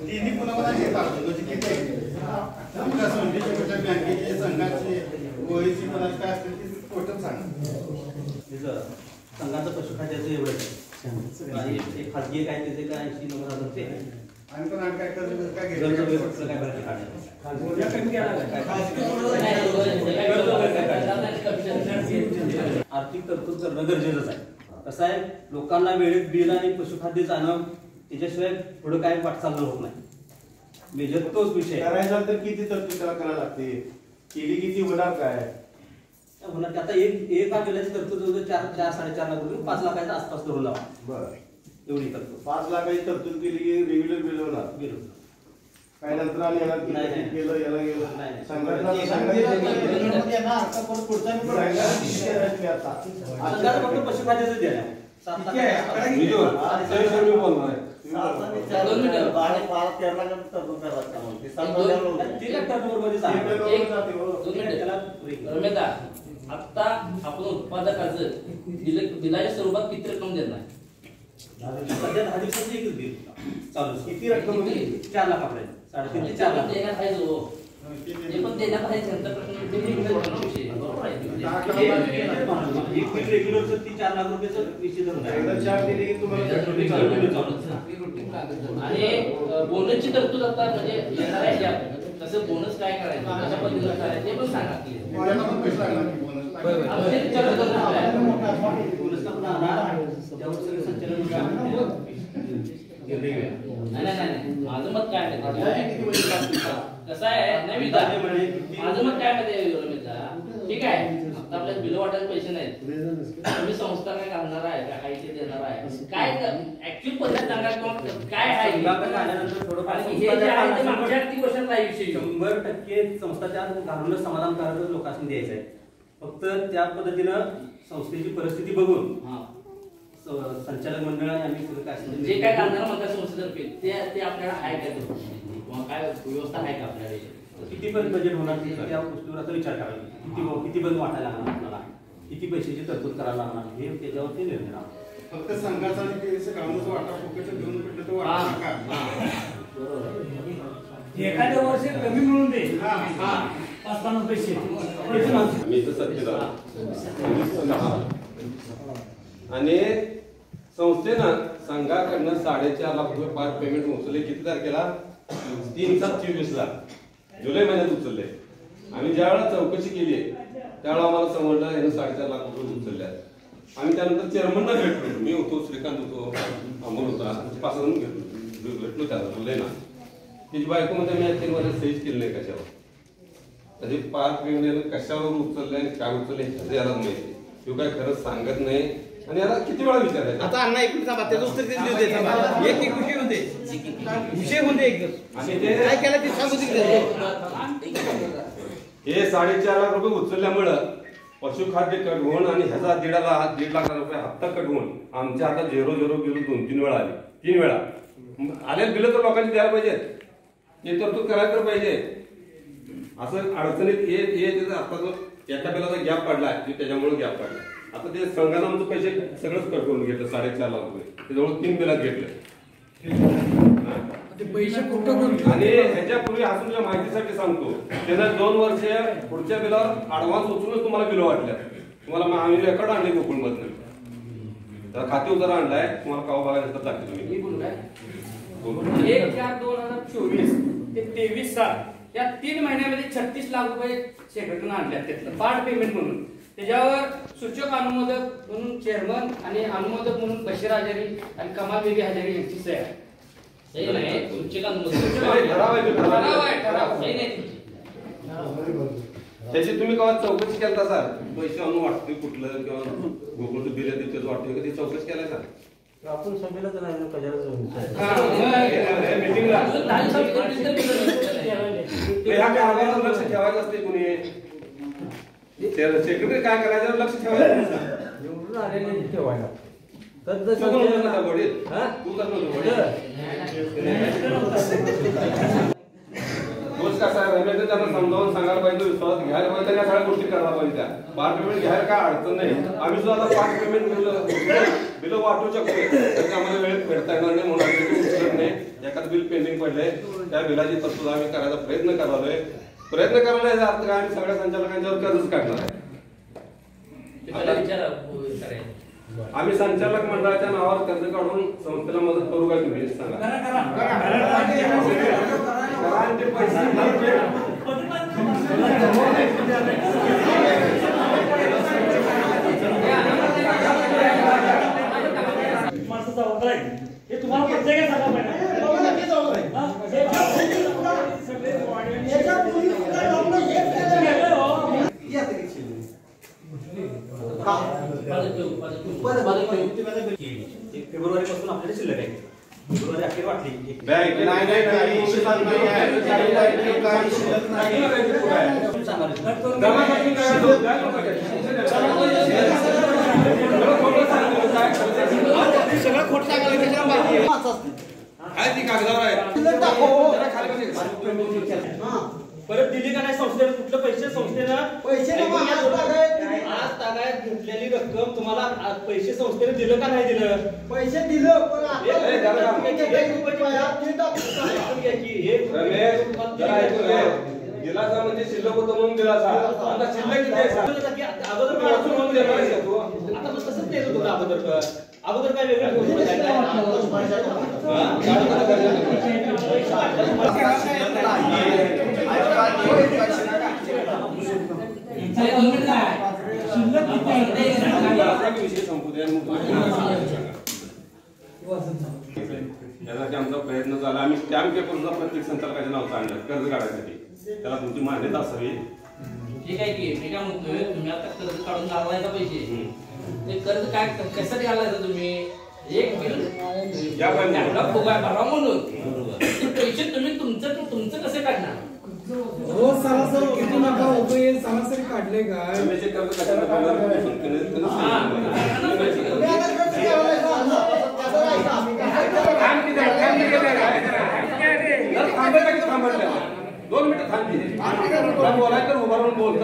तिन्ही पुन्हा घेत आहोत बँकेचे संघाचे ओळीची पण काय असते ती टोटल सांगा संघाचं पशुखाद्याचं एवढं खाजगी काय त्याचे काय 80-90 हजार ते आणि पण काय कर्ज काय आर्थिक तरतूद करणं गरजेचंच आहे. कसं आहे लोकांना वेळेत बिल आणि पशुखाद्य जाणं त्याच्याशिवाय पुढे काय वाटचाल होत नाही. मेजर तोच विषय करायचा तर किती तरतूद त्याला करायला लागते केली किती होणार काय होणार की आता एका बिलाची तरतूद 4-4.5 लाख रुपये 5 लाखाच्या आसपास धरून लावा. बरं एवढी तरतूद 5 लाखाची तरतूद केली की रेग्युलर बिल होणार. बिल काय नंतर आणि याला केलं याला गेलं संघटना फक्त पशुखाद्याचं द्या. आता आपण उत्पादकाचं बिलाच्या स्वरूपात किती रक्कम देणार? सध्या 10 दिवसाची एकच बिल चालू. किती रक्कम होती? 4 लाख आपल्याला 3.5 ते 4 लाख देण्यात आहे जो ते पण देण्यात आहे त्यांचा प्रश्न ते विषय बरोबर आहे. एक बिल रेग्युलरचं 4 लाख रुपयाचं निश्चित धरून आणि बोनसची तरतूद आता म्हणजे येणार आहे ज्या तसं बोनस काय करायचं कशा पद्धतीनं करायचं ते पण सांगा की नाही माझं मत काय कसं आहे नाही माझं मत काय माहिती ठीक आहे आता आपल्याला बिल वाटायला पैसे नाहीत तुम्ही संस्था काय घालणार आहे का काही ते देणार आहे काय ऍक्च्युअल पद्धत सांगा काय आहे हे जे आहे ते मागच्या ती गोष्ट नाही विषयी 100% संस्था त्या घालूनच समाधानकारक लोकांनी द्यायचं आहे. फक्त त्या पद्धतीनं संस्थेची परिस्थिती बघून संचालक मंडळ आणि जे काय घालणार म्हणतात संस्थेतर्फे ते आपल्याला आहे का किंवा काय व्यवस्था आहे का आपल्याला किती पण बजेट होणार त्या गोष्टीवर आता विचार करावा. किती पण वाटायला लागणार आपल्याला किती पैशाची तरतूद करायला लागणार हे त्याच्यावरती निर्णय राहणार. फक्त संघाचा कामाचं वाटा फुकट घेऊन भेटलं तर वाटा एखाद्या वर्षी कमी मिळून दे 5-5 पैसे मी तर सत्तेदार आणि संस्थेनं संघाकडनं 4.5 लाख रुपये पाच पेमेंट उचलले. किती तारखेला? 3/7/24 जुलै महिन्यात उचलले. आम्ही ज्या वेळेला चौकशी केली त्यावेळेला आम्हाला समजलं यानं 4.5 लाख रुपये उचलले. आम्ही त्यानंतर चेअरमनला भेटलो. मी होतो, श्रीकांत होतो, अमोल होता, 5 जण भेटलो त्याला जुलैला. तिची बायको मध्ये मी 3 वर्ष सहीच केली नाही कशावर. त्याचे पाच पेमेंट कशावर उचलले आणि काय उचलले याला माहिती. तो काय खरंच सांगत नाही आणि याला किती वेळा विचारायचं. आता अण्णा एकूण सांगा त्याचं उत्तर एक विषय होते विषय होते एकदम आणि ते काय केलं ते सांगू हे 4.5 लाख रुपये उचलल्यामुळं पशुखाद्य कट होऊन आणि ह्याचा 1.5 लाख रुपये हप्ता कट होऊन आमच्या हातात 0 बिल 2-3 वेळा आले. 3 वेळा आले बिलं तर लोकांनी द्यायला पाहिजेत. हे तरतूद करायला तर पाहिजे. असं अडचणीत येत आता जो एका बिलाचा गॅप पडलाय त्याच्यामुळे गॅप पडलाय. आता ते संघानं आमचे पैसे सगळंच कट करून घेतलं 4.5 लाख रुपये. ते जवळ 3 बिलात घेतले. पैसे कुठं आणि ह्याच्यापूर्वी असूनच्या माहितीसाठी सांगतो त्यानं 2 वर्ष पुढच्या बिलावर ऍडव्हान्स उचलूनच तुम्हाला बिल वाटल्या. तुम्हाला आम्ही रेकॉर्ड आणले गोकुळमधनं तर खाते उतारा आणलाय. तुम्हाला कावा बघायला नसतात लागते तुम्ही 1/4/2024 ते 23/7 या 3 महिन्यामध्ये 36 लाख रुपये सेक्रेटरीनं आणल्या. त्यातलं पार्ट पेमेंट म्हणून त्याच्यावर सूचक अनुमोदक म्हणून चेअरमन आणि अनुमोदक म्हणून बशीर हजारी आणि कमाल बेबी हजारी यांची सही आहे. सही नाही सूचक अनुमोदक ठराव सही नाही. त्याची तुम्ही केव्हा चौकशी केला सर पैसे आणून वाटतोय कुठलं किंवा गोकुळचं बिल आहे त्याचं वाटतोय का ते चौकशी केलाय सर? आपण सभेला तर नाही कशाला मीटिंगला लक्ष ठेवायचं असते कुणी सेक्रेटरी काय करायचं लक्ष ठेवायचं निवडून आलेले ठेवायला तर तोच कसा आहे त्यांना समजावून सांगायला पाहिजे विश्वास घ्यायला पाहिजे या सगळ्या गोष्टी करायला पाहिजे. त्या पाच पेमेंट घ्यायला काय अडचण नाही. आम्ही सुद्धा आता 5 पेमेंट बिल वाटू शकतो त्याची आम्हाला वेळेत फेडता येणार नाही म्हणून आम्ही नाही. एखादं बिल पेंडिंग पडलंय त्या बिलाची तरतूद आम्ही करायचा प्रयत्न करालोय. प्रयत्न करायला याचा अर्थ काय आम्ही सगळ्या संचालकांच्यावर कर्जच काढणार आहे. आम्ही संचालक मंडळाच्या नावावर कर्ज काढून संस्थेला मदत करू का तुम्ही सांगा. हे तुम्हाला प्रत्येक वाटली. नाही काही शिल्लक नाही आहे. काही शिल्लक नाही. सगळं खोट सांगायला काय ती कागदावर आहे परत दिली का नाही संस्थेनं कुठलं पैसे संस्थेनं पैसे आज तागायत घेतलेली रक्कम तुम्हाला पैसे संस्थेने दिलं का नाही दिलं पैसे दिलं पण दिलासा म्हणजे शिल्लक होतं म्हणून दिलासा आता शिल्लक किती आहे अगोदर आता तसंच देत होतो अगोदर काय वेगळं विषय संपू द्या यासाठी आमचा प्रयत्न झाला. आम्ही स्टॅम्प पेपरचा प्रत्येक संचालकाच्या नाव आणलं कर्ज काढायसाठी. त्याला तुमची मान्यता असावी. ठीक आहे की मी काय म्हणतोय तुम्ही आता कर्ज काढून घालायचा पैसे ते कर्ज काय कशासाठी घालायचं तुम्ही एक भरा म्हणून पैसे तुम्ही तुमचं कसे काढणार हो सरासरी किती नका होतोय सरासरी काढले काय दोन मिनिटं थांबली बोलायचं उभारून बोलतो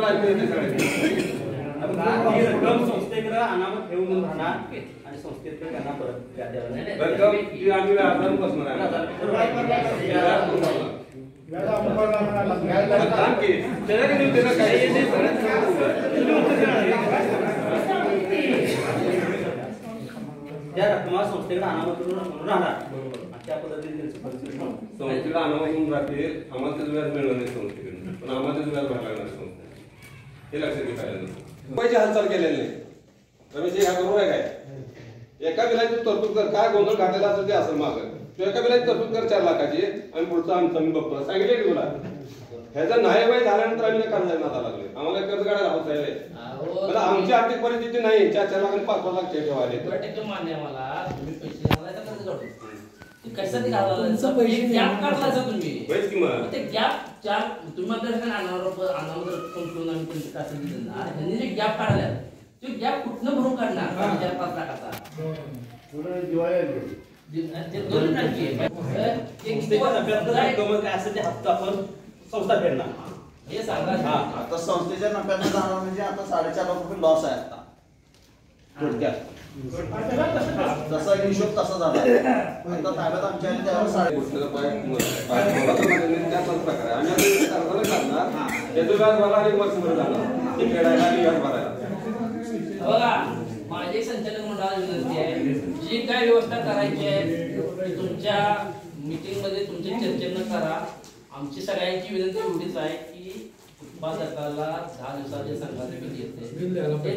रक्कम संस्थेकडे अनामत ठेवून राहणार आणि संस्थेकडे त्यांना परत आम्ही व्याजानं बसणार त्या रक्कमा संस्थेकडे अनामत म्हणून राहणार त्या पद्धतीने संस्थेला अनामत म्हणून राहते. आम्हाला त्याचं व्याज मिळणार नाही संस्थेकडून पण आम्हाला त्याचं व्याज भरायला लागणार संस्थे हे लक्षात घेता पैसे हालचाल केलेले नाही. रमेश ह्या बरोबर आहे काय एका बिलाची तरतूद कर काय गोंधळ घातलेला असेल ते असेल मागं तू एका बिलाची तरतूद कर 4 लाखाची आणि पुढचं आमचं आम्ही बघतो सांगितले की तुला ह्याचा नाही वय झाल्यानंतर आम्ही कर्ज नादा लागले. आम्हाला कर्ज काढायला होत आहे आमची आर्थिक परिस्थिती नाही 4-4 लाख आणि 5-5 लाख ठेवायला मान्य मला तुम्ही पैसे घालायचा कर्ज काढून कशासाठी घालायचं गॅप काढलायचा तुम्ही ते गॅप तुम्ही अनामत रक्कम आम्ही त्यांचे कसं दिलं ना त्यांनी जे गॅप काढला तो गॅप कुठनं भरून काढणार 4-5 लाखाचा काय असेल ते हप्ता आपण संस्था फेडणार हे सांगा. आता संस्थेच्या नफ्यात जाणार म्हणजे आता 4.5 लाख रुपये लॉस आहे आता थोडक्यात जसा हिशोब तसा झाला आता ताब्यात आमच्या बघा माझे संचालक मंडळाला विनंती आहे जी काय व्यवस्था करायची आहे तुमच्या मीटिंग मध्ये तुमच्या चर्चेनं करा. आमची सगळ्यांची विनंती एवढीच आहे की उत्पादकाला 10 दिवसाचे संघाचे बिल येते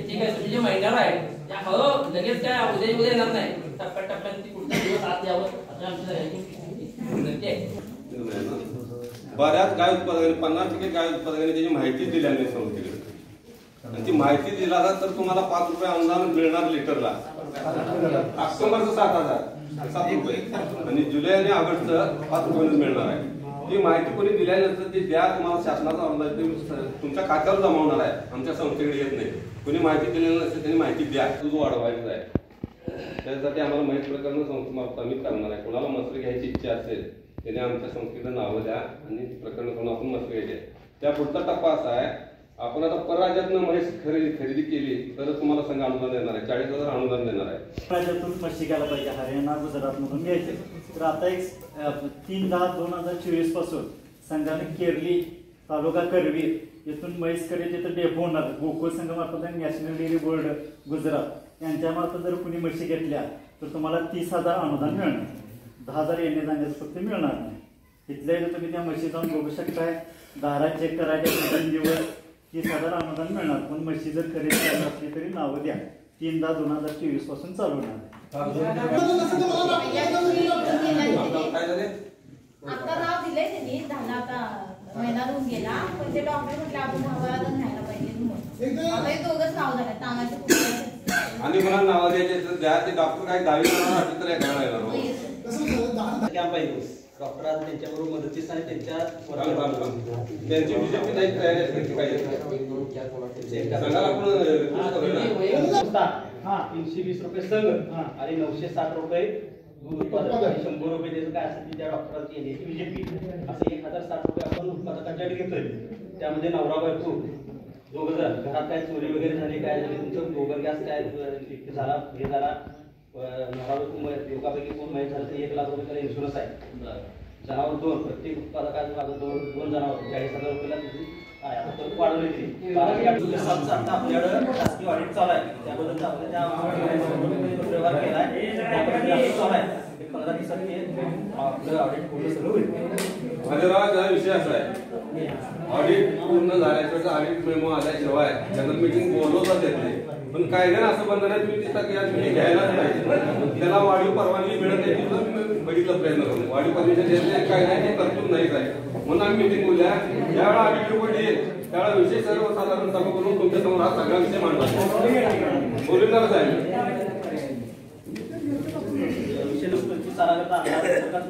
ठीक आहे. तुम्ही जे महिन्याला आहे त्या लगेच काय उद्या येणार नाही टप्प्याटप्प्याने ती कुठल्या दिवस आत यावं अशी आमची सगळ्यांची विनंती आहे. बऱ्याच गाय उत्पादकांनी 50% गाय उत्पादकांनी त्याची माहिती दिली नाही संस्थेकडे आणि ती माहिती दिला तर तुम्हाला 5 रुपये अनुदान मिळणार लिटरला. ऑक्टोबरचं 7 रुपये आणि जुलै आणि ऑगस्टचं 5 रुपये मिळणार आहे. ही माहिती कोणी दिल्यानंतर ती द्या तुम्हाला शासनाचा अनुदान तुमच्या खात्यावर जमा होणार आहे. आमच्या संस्थेकडे येत नाही. कोणी माहिती दिलेली नसते त्यांनी माहिती द्या तुझं वाढवायचं आहे. त्यासाठी आम्हाला माहिती प्रकरण संस्थेमार्फत आम्ही करणार आहे. कोणाला मसर घ्यायची इच्छा असेल त्याने आमच्या संस्थेकडे नावं द्या आणि प्रकरण करून आपण मसर घ्यायचे. त्या पुढचा टप्पा असा आहे आपण आता परराज्यातनं म्हैस खरेदी केली तर तुम्हाला संघ अनुदान देणार आहे. 40,000 अनुदान देणार आहे. राज्यातून म्हशी घ्यायला पाहिजे हरियाणा गुजरात मधून घ्यायचे तर आता एक 3/10/2024 पासून संघाने केरली तालुका करवीर येथून म्हैस खरेदी तर डेपो होणार. गोकुळ संघामार्फत आणि नॅशनल डेअरी बोर्ड गुजरात यांच्यामार्फत जर कुणी म्हशी घेतल्या तर तुम्हाला 30,000 अनुदान मिळणार. 10,000 येणे जाण्यास फक्त मिळणार नाही. तिथल्या इथं तुम्ही त्या म्हशी जाऊन बघू शकताय. दारा चेक करायचे 3 दिवस 30,000 अनुदान मिळणार. पण म्हशी जर खरेदी करायला असली तरी नावं द्या. 3/10/2024 पासून चालू होणार. आता नाव दिलंय त्यांनी 10 आता महिना होऊन गेला पण ते डॉक्टर म्हटलं आपण न्यायला पाहिजे म्हणून आता हे दोघंच नाव झालं तामाचे आणि मला नाव द्यायचे तर द्या. ते डॉक्टर काही दावी करणार तर एका कॅम्प आहे डॉक्टर आज त्यांच्याबरोबर मदतीस आणि त्यांच्या त्यांची बीजेपी नाही तयारी असते पाहिजे सांगायला आपण 320 रुपये संघ आणि 960 रुपये दूध उत्पादक आणि 100 रुपये त्याचं काय असेल त्या डॉक्टरांची येण्याची बीजेपी असे 1060 रुपये आपण उत्पादकांच्याकडे घेतोय. त्यामध्ये नवरा बायको दोघं जण घरात काय चोरी वगैरे झाली काय झाली तुमचं गोबर गॅस काय झाला हे झाला नवरा बायको एकापैकी कोण माहीत झालं तर 1 लाख रुपये त्याला इन्शुरन्स आहे. जनावर 2 प्रत्येक उत्पादकाचं दोन जनावर 40,000 रुपयाला तिथे वाढवली आपल्याकडं शासकीय ऑडिट चालू आहे त्याबद्दल आपण त्या व्यवहार केला आहे चालू आहे 15 दिवसात आपलं ऑडिट पूर्ण सुरू होईल. माझा विषय असा आहे ऑडिट पूर्ण झाल्याशिवाय ऑडिट मेमो आल्याशिवाय जनरल मीटिंग बोलवता येत नाही. पण कायद्यानं असं बंधन आहे तुम्ही तुम्ही घ्यायलाच पाहिजे. त्याला वाढीव परवानगी मिळत नाही बघितलं प्रयत्न करून वाढीव परमिशन देत काय नाही ते तरतूद नाहीच आहे. म्हणून आम्ही मिटिंग बोलल्या ज्यावेळेला ऑडिट रिपोर्ट येईल त्यावेळेला विषय सर्वसाधारण सभा करून तुमच्या समोर हा सगळा विषय मांडला बोलणारच आहे.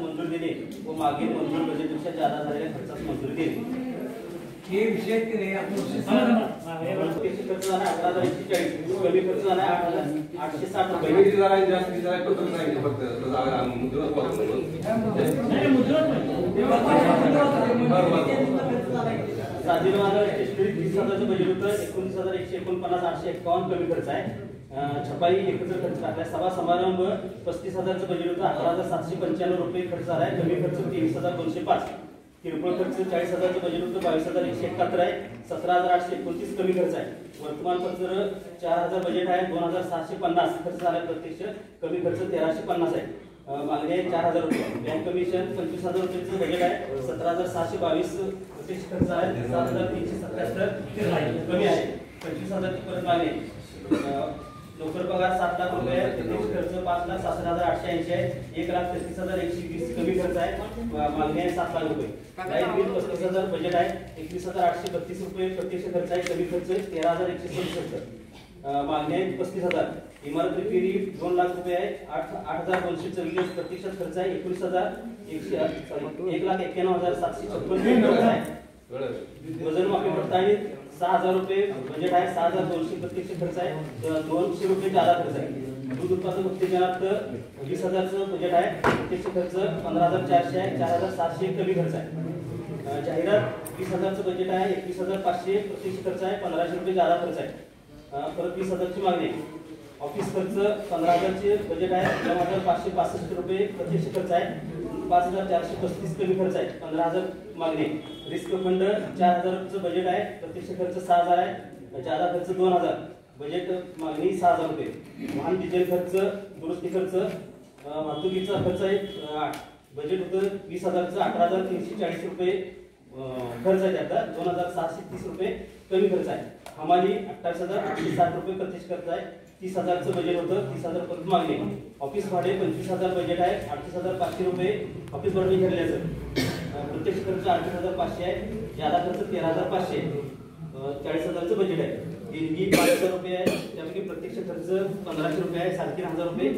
मंजूर दिली व मागील मंजूर बजेटपेक्षा जादा झालेल्या खर्चास मंजुरी दिली. हे विषय खर्च झाला 11,140 कमी खर्च झाला 8,860 रुपये जास्त राजीव माझं स्टेशनरी 30,000चं बजेट होतं 19,149 851 कमी खर्च आहे. छपाई एकत्र खर्च टाकलाय. सभा समारंभ 35,000चं बजेट होतं 11,795 रुपये खर्च झालाय कमी खर्च 23,205. किरकोळ खर्च 40,000चं बजेट होतं 22,171 आहे 17,829 कमी खर्च आहे. वर्तमानपत्र 4,000 बजेट आहे 2,650 खर्च झालाय प्रत्यक्ष कमी खर्च 1,350 आहे. मागणी आहे 4,000 रुपये. बँक कमिशन 25,000 रुपयाचं बजेट आहे 17,622 प्रत्यक्ष खर्च आहे 7,377 कमी आहे 25,000ची परत मागणी. नोकर पगार 7 लाख रुपये प्रत्यक्ष खर्च 5,67,880 आहे 1,33,120 कमी खर्च आहे मागणी आहे 7 लाख रुपये. लाईट बिल 35,000 बजेट आहे 21,832 रुपये प्रत्यक्ष खर्च आहे कमी खर्च 13,167 मागणी आहे 35,000. इमारत रिपेरी 2 लाख रुपये आहे 8,244 प्रत्यक्ष खर्च आहे 1,91,756 खर्च आहे. वजन माफी पडताळणी 6,000 रुपये बजेट आहे 6,200 प्रत्यक्ष खर्च आहे 200 रुपये जादा खर्च आहे. दूध उत्पादक उत्तेजनात 20,000चं बजेट आहे प्रत्यक्ष खर्च 15,400 आहे 4,700 कमी खर्च आहे. जाहिरात 20,000चं बजेट आहे 21,500 प्रत्यक्ष खर्च आहे 1,500 रुपये जादा खर्च आहे. परत 20,000ची मागणी. ऑफिस खर्च 15,000चे बजेट आहे 9,565 रुपये प्रत्यक्ष खर्च आहे 5,435 कमी खर्च आहे 15,000 मागणी. रिस्क फंड 4,000चं बजेट आहे प्रत्यक्ष खर्च 6,000 आहे जादा खर्च 2,000 बजेट मागणी 6,000 रुपये. वाहन डिझेल खर्च दुरुस्ती खर्च वाहतुकीचा खर्च आहे बजेट होतं 20,000चं 18,340 रुपये खर्च आहे त्याचा 2,730 रुपये कमी खर्च आहे. हमाली 28,860 रुपये प्रत्यक्ष खर्च आहे 30,000चं बजेट होतं 30,000 परत मागणी. ऑफिस भाडे 25,000 बजेट आहे 38,500 रुपये ऑफिस भाडे ठरल्याचं प्रत्यक्ष खर्च 38,500 आहे जादा खर्च 13,500 40,000चं बजेट आहे. देणगी 5,000 रुपये आहे त्यापैकी प्रत्यक्ष खर्च 1,500 रुपये आहे 3,500 रुपये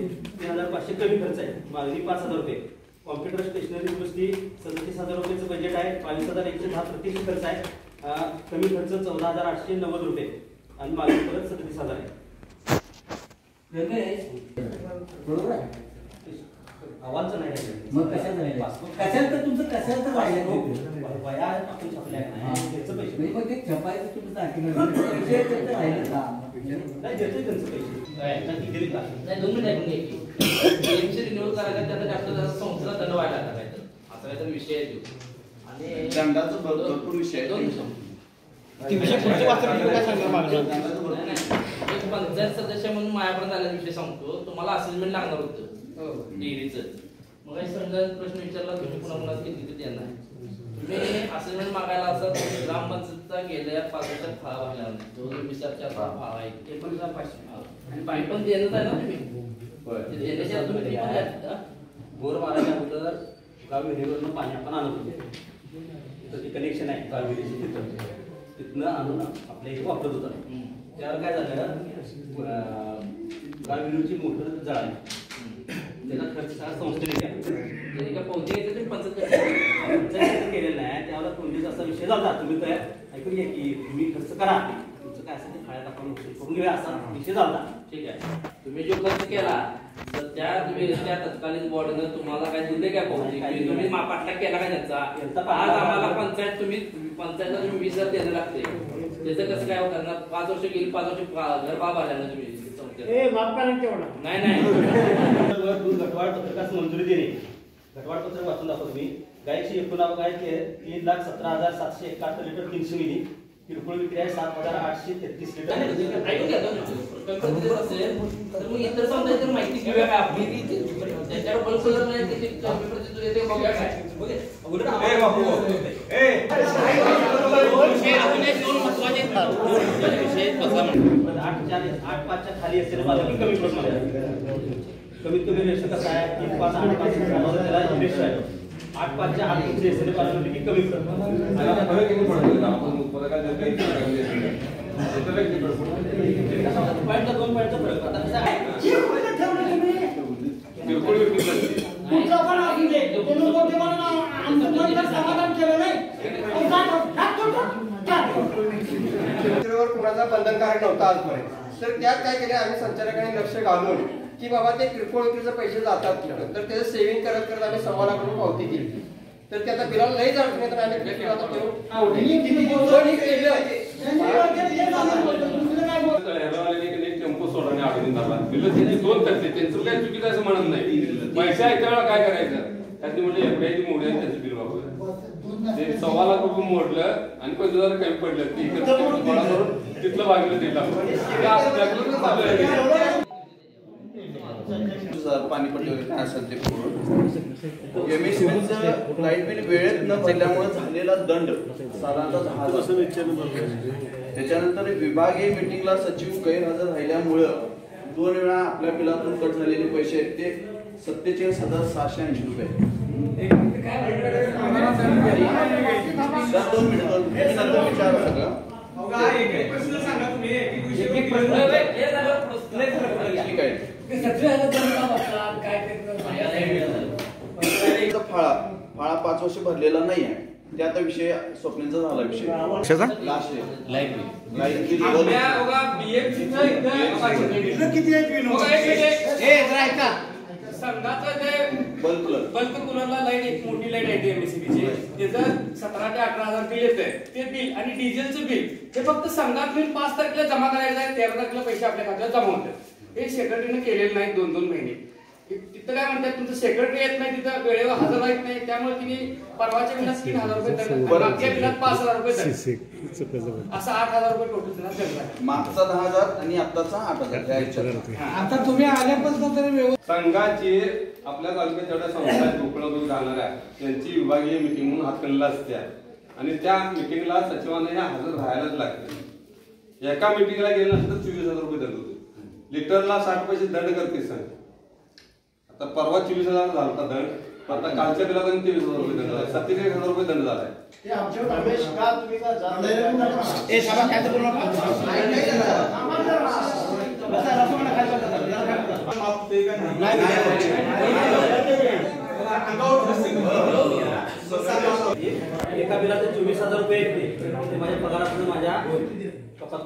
3,500 कमी खर्च आहे मागणी 5,000 रुपये. कॉम्प्युटर स्टेशनरी दुरुस्ती 37,000 रुपयाचं बजेट आहे 22,110 प्रत्यक्ष खर्च आहे कमी खर्च 14,890 रुपये आणि मागणी परत 37,000 आहे. बरोबर आहे आवाजचं नाही मग कशाला तर तुमचं कशाला तर वया आपण छापल्या नाही त्याचं पैसे मग ते छपायचं तुम्ही दाखवलं राहिलं का नाही देतोय त्यांचं पैसे दिली का नाही 2 मिनिट रिन्यूअल करायला त्यासाठी आपल्याला संस्थेला दंड व्हायला लागला असा काहीतरी विषय आहे तो आणि दंडाचं भरपूर विषय आहे. 2 विषय पुढचे पंचायत सदस्य म्हणून माझ्यापर्यंत आलेला विषय सांगतो. तुम्हाला असेसमेंट लागणार होतं डिग्रीचं. मग समजा प्रश्न विचारला तुम्ही पुन्हा किती देणार तुम्ही असेसमेंट मागायला असं ग्रामपंचायतचा गेल्या 5 वर्षात फळा भागला नाही 2024चा फळा आहे ते पण 500 आणि पाणी पण देण्यात आहे ना तुम्ही देण्याच्या तुम्ही बोर मारायच्या अगोदर गाव विहिरीवरनं पाणी आपण आणत होतो तिथं ते कनेक्शन आहे गाव विहिरीची तिथनं आणून आपल्या इथे वापरत होतं. त्यावर काय झालं गाव विहिरीची मोटर जळाली त्याचा खर्च सगळा संस्थेने केला. एका पौते येते पंचायत केलेलं नाही त्यावेळेला कोणतीच असा विषय झाला. तुम्ही तर ऐकून घ्या की तुम्ही खर्च करा, तुमचं काय असेल ते खाळ्यात आपण करून घेऊया असा विषय झाला. ठीक आहे, तुम्ही जो खर्च केला तर त्या तत्कालीन बॉर्डनं तुम्हाला काय दिले काय पाहिजे? तुम्ही पाठलाग केला का त्याचा? आज आम्हाला पंचायत तुम्ही 20,000 देणं लागते. त्याचं कसं काय करणार? 5 वर्ष गेली, 5 वर्ष घर बाब आल्या ना तुम्ही. नाही दूध घटवाड पत्रकास मंजुरी देणे. घटवाड पत्रक वाचून दाखवतो मी. गायची एकूण आवक 3,17,771 लिटर 300 मिली. किरकोळ विक्री आहे 7,833 लिटर. ऐकून घ्या तर मग इतर समजा माहिती घेऊया काय आपली त्याच्यावर बलसर नाही ते बघूया काय. आठ 5च्या खाली असलेल्या बाजूला कमी कमीत कमी रेशन कसं आहे 3, 5, 8, 5 त्याला रेशन आहे. 8, 5च्या आत रेशन बाजूला की कमी कुणाचा बंधनकारक नव्हता आजपर्यंत. तर त्यात काय केलं आम्ही संचालकांनी लक्ष घालून की बाबा ते किरकोळ विक्रीचे पैसे जातात तर त्याचं सेव्हिंग करत करत आम्ही संवादाकडून पावती केली. तर ते आता बिलाला लई अडचण येतात. आम्ही टेम्पो सोडणे आढळून जातात. बिल त्यांची 2 करते, त्यांचं काही चुकीचं असं म्हणत नाही. पैसे ऐकता वेळा काय करायचं? त्याची म्हणजे एवढ्याची मोडी आहे त्याचं बिल वापरलं. ते 1.25 लाख रुपये मोडलं आणि 50,000 कमी पडलं. तिथलं बाजूला दिलं पाणी पडले वगैरे काय असेल ते एमएससीबीचं लाईट बिल वेळेत न भरल्यामुळे झालेला दंड साधारणतः 10,000. त्याच्यानंतर विभागीय मीटिंगला सचिव गैरहजर राहिल्यामुळं 2 वेळा आपल्या बिलातून कट झालेले पैसे आहेत ते 47,680 रुपये. 2 मिनिटं विचार सगळं फाळा 5 वर्ष भरलेला नाही आहे. ते आता विषय स्वप्नेचा झाला विषय लास्ट लाईट संघाचं ते बल्क कुलरला लाईट एक मोठी लाईट आहे एमएससीबीची त्याचं 17,000 ते 18,000 बिल येतंय. ते बिल आणि डिझेलचं बिल हे फक्त संघात 5 तारखेला जमा करायचं आहे. 13 तारखेला पैसे आपल्या खात्यात जमा होतात. हे सेक्रेटरीने केलेलं नाही 2-2 महिने. तिथं काय म्हणतात तुमचं सेक्रेटरी येत नाही, तिथं वेळेवर हजर राहत नाही. त्यामुळे तिने परवाच्या बिलात 3,000 रुपये दंड, मागच्या बिलात 5,000 रुपये दंड, असं 8,000 रुपये टोटल त्यांना दंड आहे. मागचा 10,000 आणि आताचा 8,000. आता तुम्ही आल्यापासून तरी संघाची आपल्या तालुक्यात जेवढ्या संस्था आहेत उपलब्ध जाणाऱ्या त्यांची विभागीय मिटिंग म्हणून हातकणला असते आणि त्या मिटिंगला सचिवांना या हजर राहायलाच लागते. एका मिटिंगला गेलं नसतं 24,000 रुपये दंड होते. लिटरला 60 पैसे दंड करते संघ. आता परवा 24,000 झाला होता दंड. आता कालच्या बिला 23,000 रुपये दंड झाला. 47,000 रुपये दंड झालाय. एका बिलाचे 24,000 रुपये येते. माझ्या पगारातून माझ्या कपात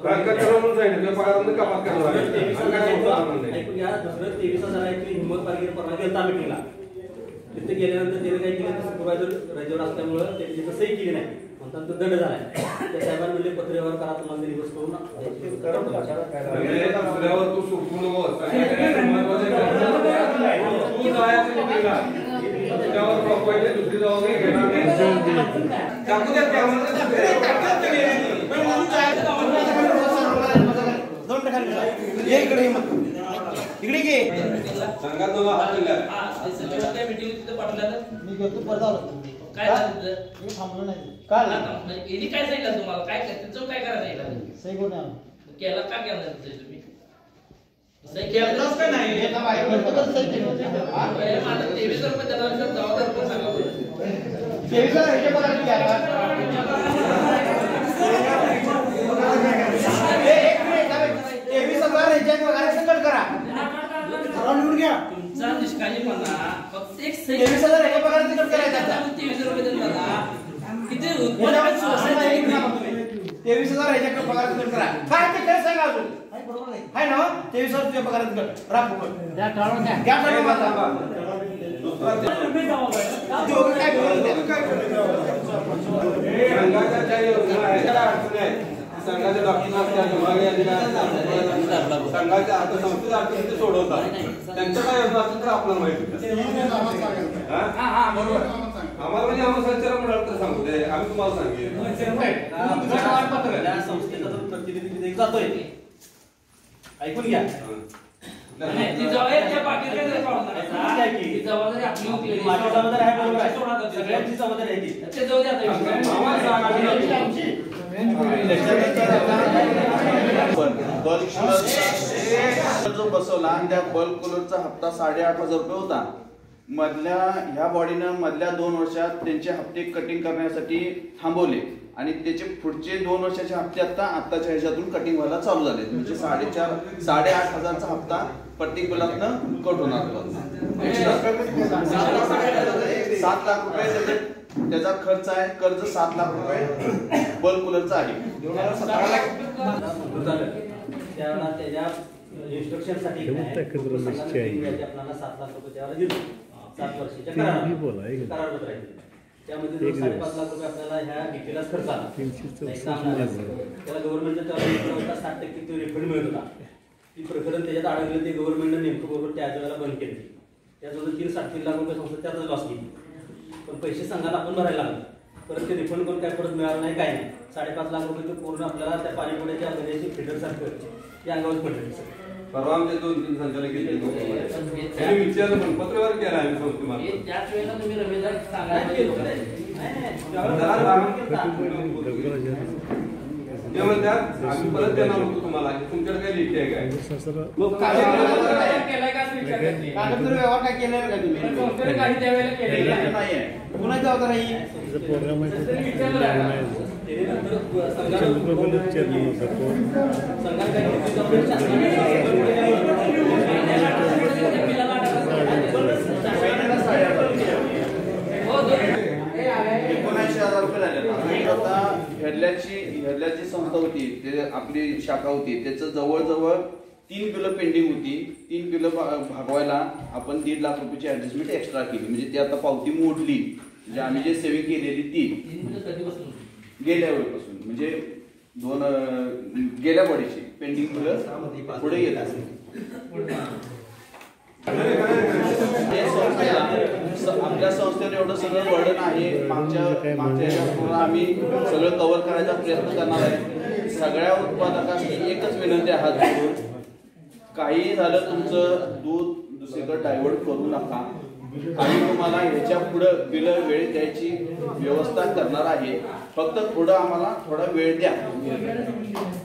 ऐकून घ्या. दुसरं 23,000 आहे की हिंमत पालखी परवा गेलता मिटिंगला. तिथे गेल्यानंतर त्याने काय केलं सुपरवायझर रजेवर असल्यामुळं त्याची तिथं सही केली नाही म्हणतात तो दंड झालाय. त्या साहेबांनी म्हणले पत्र व्यवहार करा तुम्हाला दिवस करून इकडे घे संघात मी घेतो परत आलो काय झालं मी थांबलो नाही काय सांगितलं तुम्हाला काय त्याचं काय करायचं सही कोण केला का केला तुम्ही सही केलंच का नाही हे काय आहे सही केली माझं 23,000 रुपये दराचा जबाबदार कोण सांगा 23,000 हे बघा किती आहे एक मिनिट 23,000 ह्याच्यात वगैरे कट करा निवडून घ्या तुमचा निष्काळजीपणा फक्त एक 23,000 एका पगारात कट करायचा. 23 रुपये देतात किती 23,000 ह्याच्या पगारात कट करा. काय ते काय सांगा अजून हाय ना 23,000 तुझ्या पगारात कट राखू पण त्या ठरवून घ्या ठरवून आता संघाच्या डॉक्टरांच्या संघाच्या अर्थसंस्थेच्या अडचणी सोडवतात. त्यांचं काय योजना असेल तर आपल्याला माहिती आम्हाला म्हणजे आम्हाला संचालक मंडळ तर सांगू दे, आम्ही तुम्हाला सांगेल. संस्थेचा प्रतिनिधी जातोय ऐकून घ्या. ती जबाबदारी आपली होती. माझी जबाबदारी आहे बरोबर आहे. सगळ्यांची जबाबदारी आहे ती. ते जाऊ द्या जो बसवला आणि त्या बल्ब कूलरचा हप्ता 8,500 रुपये होता. मधल्या ह्या बॉडीनं मधल्या 2 वर्षात त्यांचे हप्ते कटिंग करण्यासाठी थांबवले आणि त्याचे पुढचे 2 वर्षाचे हप्ते आत्ताच्या ह्याच्यातून कटिंग व्हायला चालू झाले. म्हणजे 8,500चा हप्ता प्रत्येक बिलातनं कट होणार. 7 लाख रुपये त्याचा खर्च आहे. कर्ज 7 लाख रुपये बल्ब कूलरचा आहे. त्याला त्याच्या इन्स्ट्रक्शनसाठी आपल्याला 7 लाख रुपये त्याला दिले 7 वर्षाच्या करारपत्र आहे. त्यामध्ये 5.5 लाख रुपये आपल्याला ह्या डिटेलच खर्च आला. त्याला गव्हर्नमेंटचा 60% रिफंड मिळत होता. ती प्रकरण त्याच्यात अडकलं ते गव्हर्नमेंटनं नेमकं बरोबर त्याच वेळेला बंद केली. त्याच्यावर 3 लाख रुपये संस्था त्यातच लॉस केली. पण पैसे संघाला आपण भरायला लागले. परत ते रिफंड करून काय परत मिळालं नाही काय नाही. 5.5 लाख रुपये ते पूर्ण आपल्याला त्या पाणीपुड्याच्या गणेशची फिल्टर सारखं या अंगावर पडलं. परवा आमचे 2-3 संचालक गेले विचारलं पण पत्रव्यवहार केला आम्ही संस्थेमार्फत. त्याच वेळेला तुम्ही रमेशला सांगायला ते म्हणतात आम्ही परत देणार होतो तुम्हाला तुमच्याकडे काही लिखी आहे काय कागदपत्र व्यवहार काय केला का तुम्ही काही त्यावेळेला केलेला नाही आहे. पुन्हा जबाबदारी आता हेडल्याची संस्था होती ते आपली शाखा होती त्याचं जवळजवळ 3 बिलं पेंडिंग होती. 3 बिलं भागवायला आपण 1.5 लाख रुपयाची ऍडजस्टमेंट एक्स्ट्रा केली. म्हणजे ती आता पावती मोडली. म्हणजे आम्ही जे सेविंग केलेली ती गेल्या वेळेपासून म्हणजे गेल्या बॉडीची पेंडिंग बिलं पुढे येत असेल. आपल्या संस्थेने एवढं सगळं वर्णन आहे. मागच्या आम्ही सगळं कव्हर करायचा प्रयत्न करणार आहे. सगळ्या उत्पादकांनी एकच विनंती आहे हात जोडून काही झालं तुमचं दूध दुसरीकडे डायव्हर्ट करू नका. आम्ही तुम्हाला ह्याच्या पुढं बिलं वेळ द्यायची व्यवस्था करणार आहे. फक्त थोडं आम्हाला थोडा वेळ द्या.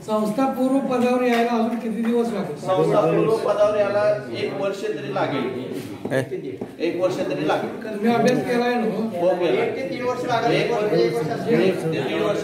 संस्था पूर्व पदावर यायला अजून किती दिवस लागेल? संस्था पूर्व पदावर यायला 1 वर्ष तरी लागेल. 1 वर्ष तरी लागेल. तुम्ही अभ्यास केलाय ना? हो केला. 1 ते 3 वर्ष लागेल. 1 वर्ष 3 वर्ष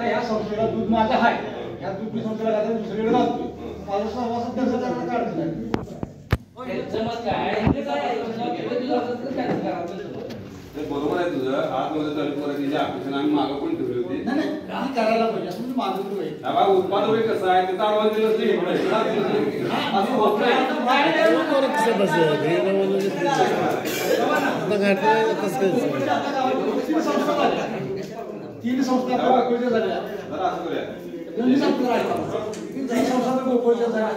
या संस्थेला दूध माझं आहे. या दूध मी संस्थेला घालतो दुसरीकडे घालतो. माझं सहवासात त्यांचं करायला काढत नाही. बरोबर आहे तुझं. आतमध्ये तालुक्याची ऑफिस आम्ही मागं पण ठेवली होती. करायला पाहिजे असं मागं उत्पादन कसं आहे ते तारवण दिलं तीन संस्था गोकुळच्या झाल्या.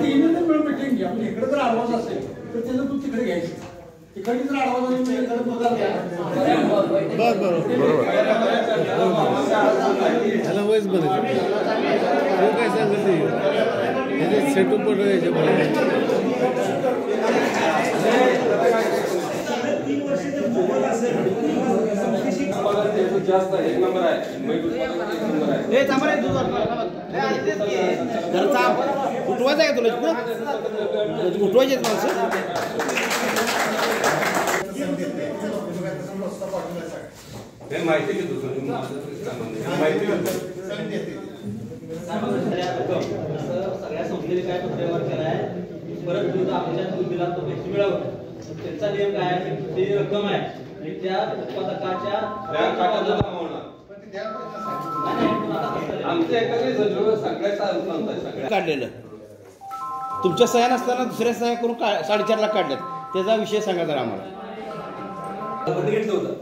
तिन्ही मिळून मिटिंग घ्या. इकडे जर आवाज असेल तर त्याचं तू तिकडे घ्यायचं. तिकडची जर आढावा घेऊन मी इकडे बदल द्या. त्याला वयच बनायचं तो काय सांगत नाही सेटअप पण जास्त एक नंबर आहे उठवायचं आहे तुला उठवायचे माणसं हे माहिती घेतो माहिती सगळ्या संस्थेने काय पत्रव्यवहार केलाय परत दूध आपल्या दूध दिला तो पैसे मिळावं त्यांचा नियम काय आहे ती रक्कम आहे आणि त्या उत्पादकाच्या काढलेलं तुमच्या सह्या नसताना दुसऱ्या सह्या करून 4.5 लाख काढल्यात त्याचा विषय सांगा जरा आम्हाला घेतलं होतं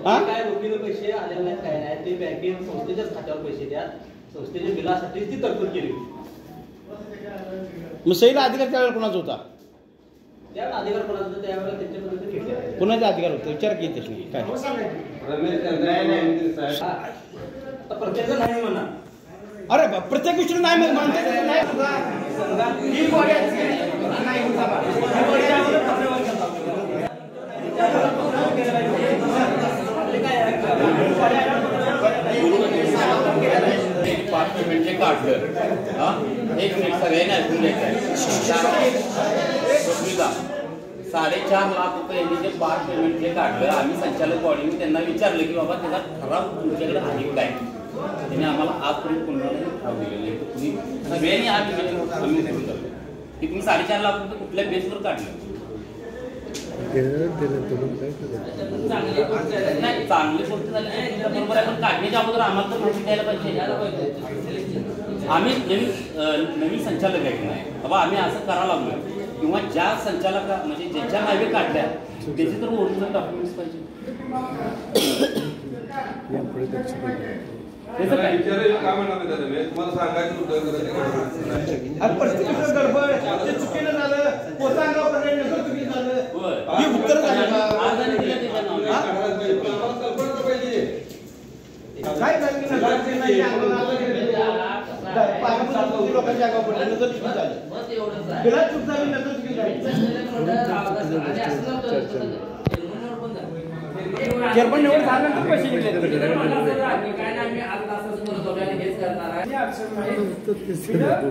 काय रोखीने पैसे आलेले नाहीत काय नाही ते बँकेत संस्थेच्याच खात्यावर पैसे द्या संस्थेच्या बिलासाठी ती तरतूद केली मग सहीला अधिकार त्यावेळेला कोणाचा होता त्यावेळेला अधिकार कोणाचा होता त्यावेळेला त्यांच्यापर्यंत घेतले कोणाचा अधिकार होता विचार की त्याची काय प्रत्येक नाही म्हणा अरे प्रत्येक गोष्टी नाही म्हणते पेमेंटचे काढलं एक मिनिट सगळ्यांनी ऐकून घ्यायचं 4.5 लाख रुपये यांनी जे पार्ट पेमेंट जे काढलं आम्ही संचालक बॉडीने त्यांना विचारलं की बाबा त्याचा ठराव तुमच्याकडे आहे काय त्यांनी आम्हाला आजपर्यंत कोणाला ठराव दिलेला नाही तुम्ही सगळ्यांनी हा आम्ही करून जातो की तुम्ही 4.5 लाख रुपये कुठल्या बेसवर काढलं नाही चांगली गोष्ट झाली बरोबर आहे पण काढण्याच्या अगोदर आम्हाला तर माहिती द्यायला पाहिजे आम्ही नवीन संचालक आहे की नाही बाबा आम्ही असं करायला लागलो किंवा ज्या संचालका म्हणजे ज्याच्या नावे काढल्या त्याचे तर ओरिजिनल डॉक्युमेंट्स पाहिजे तुम्हाला सांगायचं चुकीनं झालं उत्तर लोकांच्या आगाव पडलं नजर चुकी झाली नजर चुकी चेअरमन निवड झाल्यानंतर पैसे निघले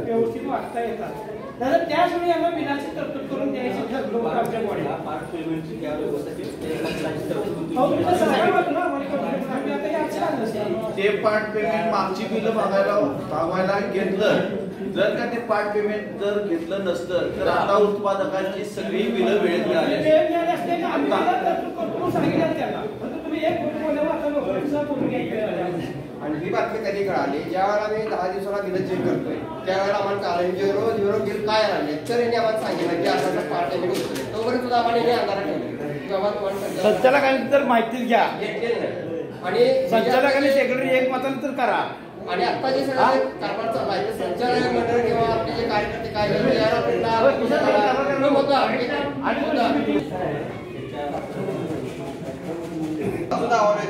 व्यवस्थित वागता येतात दादा त्याचवेळी आम्हाला बिलाची तरतूद करून द्यायची ठरलो आमच्या बॉडीला पार्ट पेमेंटची त्या ते पार्ट पेमेंट मागची बिल भागायला घेतलं जर का ते पार्ट पेमेंट जर घेतलं नसतं तर आता उत्पादकांची सगळी बिलं वेळेत मिळाली आणि ही बातमी कधी कळाली ज्यावेळेला आम्ही 10 दिवसाला बिल चेक करतोय त्यावेळेला आम्हाला कळालं झिरो बिल काय राहिले तर यांनी आम्हाला सांगितलं की आता पार्ट पेमेंट होतोय तोपर्यंत सुद्धा आम्हाला हे अंधारा ठेवले संचालकांनी तर माहिती घ्या आणि संचालकांनी सेक्रेटरी एक मताने तर करा आणि आता जे सगळं कारभार चालू आहे संचालक मंडळ किंवा आपले जे कार्यकर्ते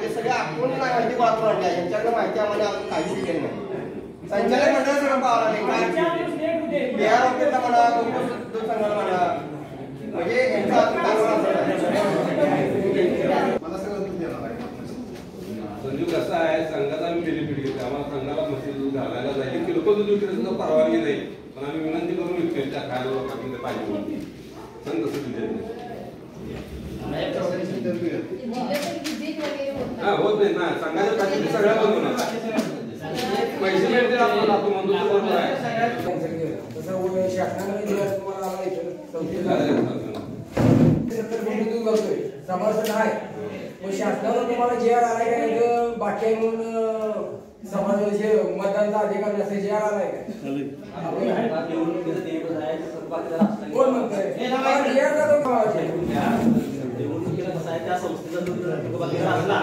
ते सगळे आपण माहिती गोळा करून आणल्या यांच्याकडे माहिती आम्हाला काहीच दिलेली नाही संचालक मंडळ सगळं पाहावं लागेल बिहार ऑफिसला म्हणा दूध संघाला म्हणा म्हणजे यांचा संजू कसं आहे संघाचा आम्ही बेनिफिट घेतो आम्हाला संघाला मशीन दूध घालायला जाईल की लोक दूध विक्री सुद्धा परवानगी नाही पण आम्ही विनंती करून विकतो त्या खायला लोकांना पाहिजे म्हणून संघ तसं दिले हा होत नाही ना संघाच्या खात्यात सगळ्या बंद होणार पैसे मिळतील आपण आपण म्हणतो बरोबर आहे सभासद आहे मग शासनानं तुम्हाला जे आर आलाय का नाही बाकी म्हणून समाजाचे मतदानाचा अधिकार नसेल जे आर आलाय का कोण म्हणतोय त्या संस्थेचा असला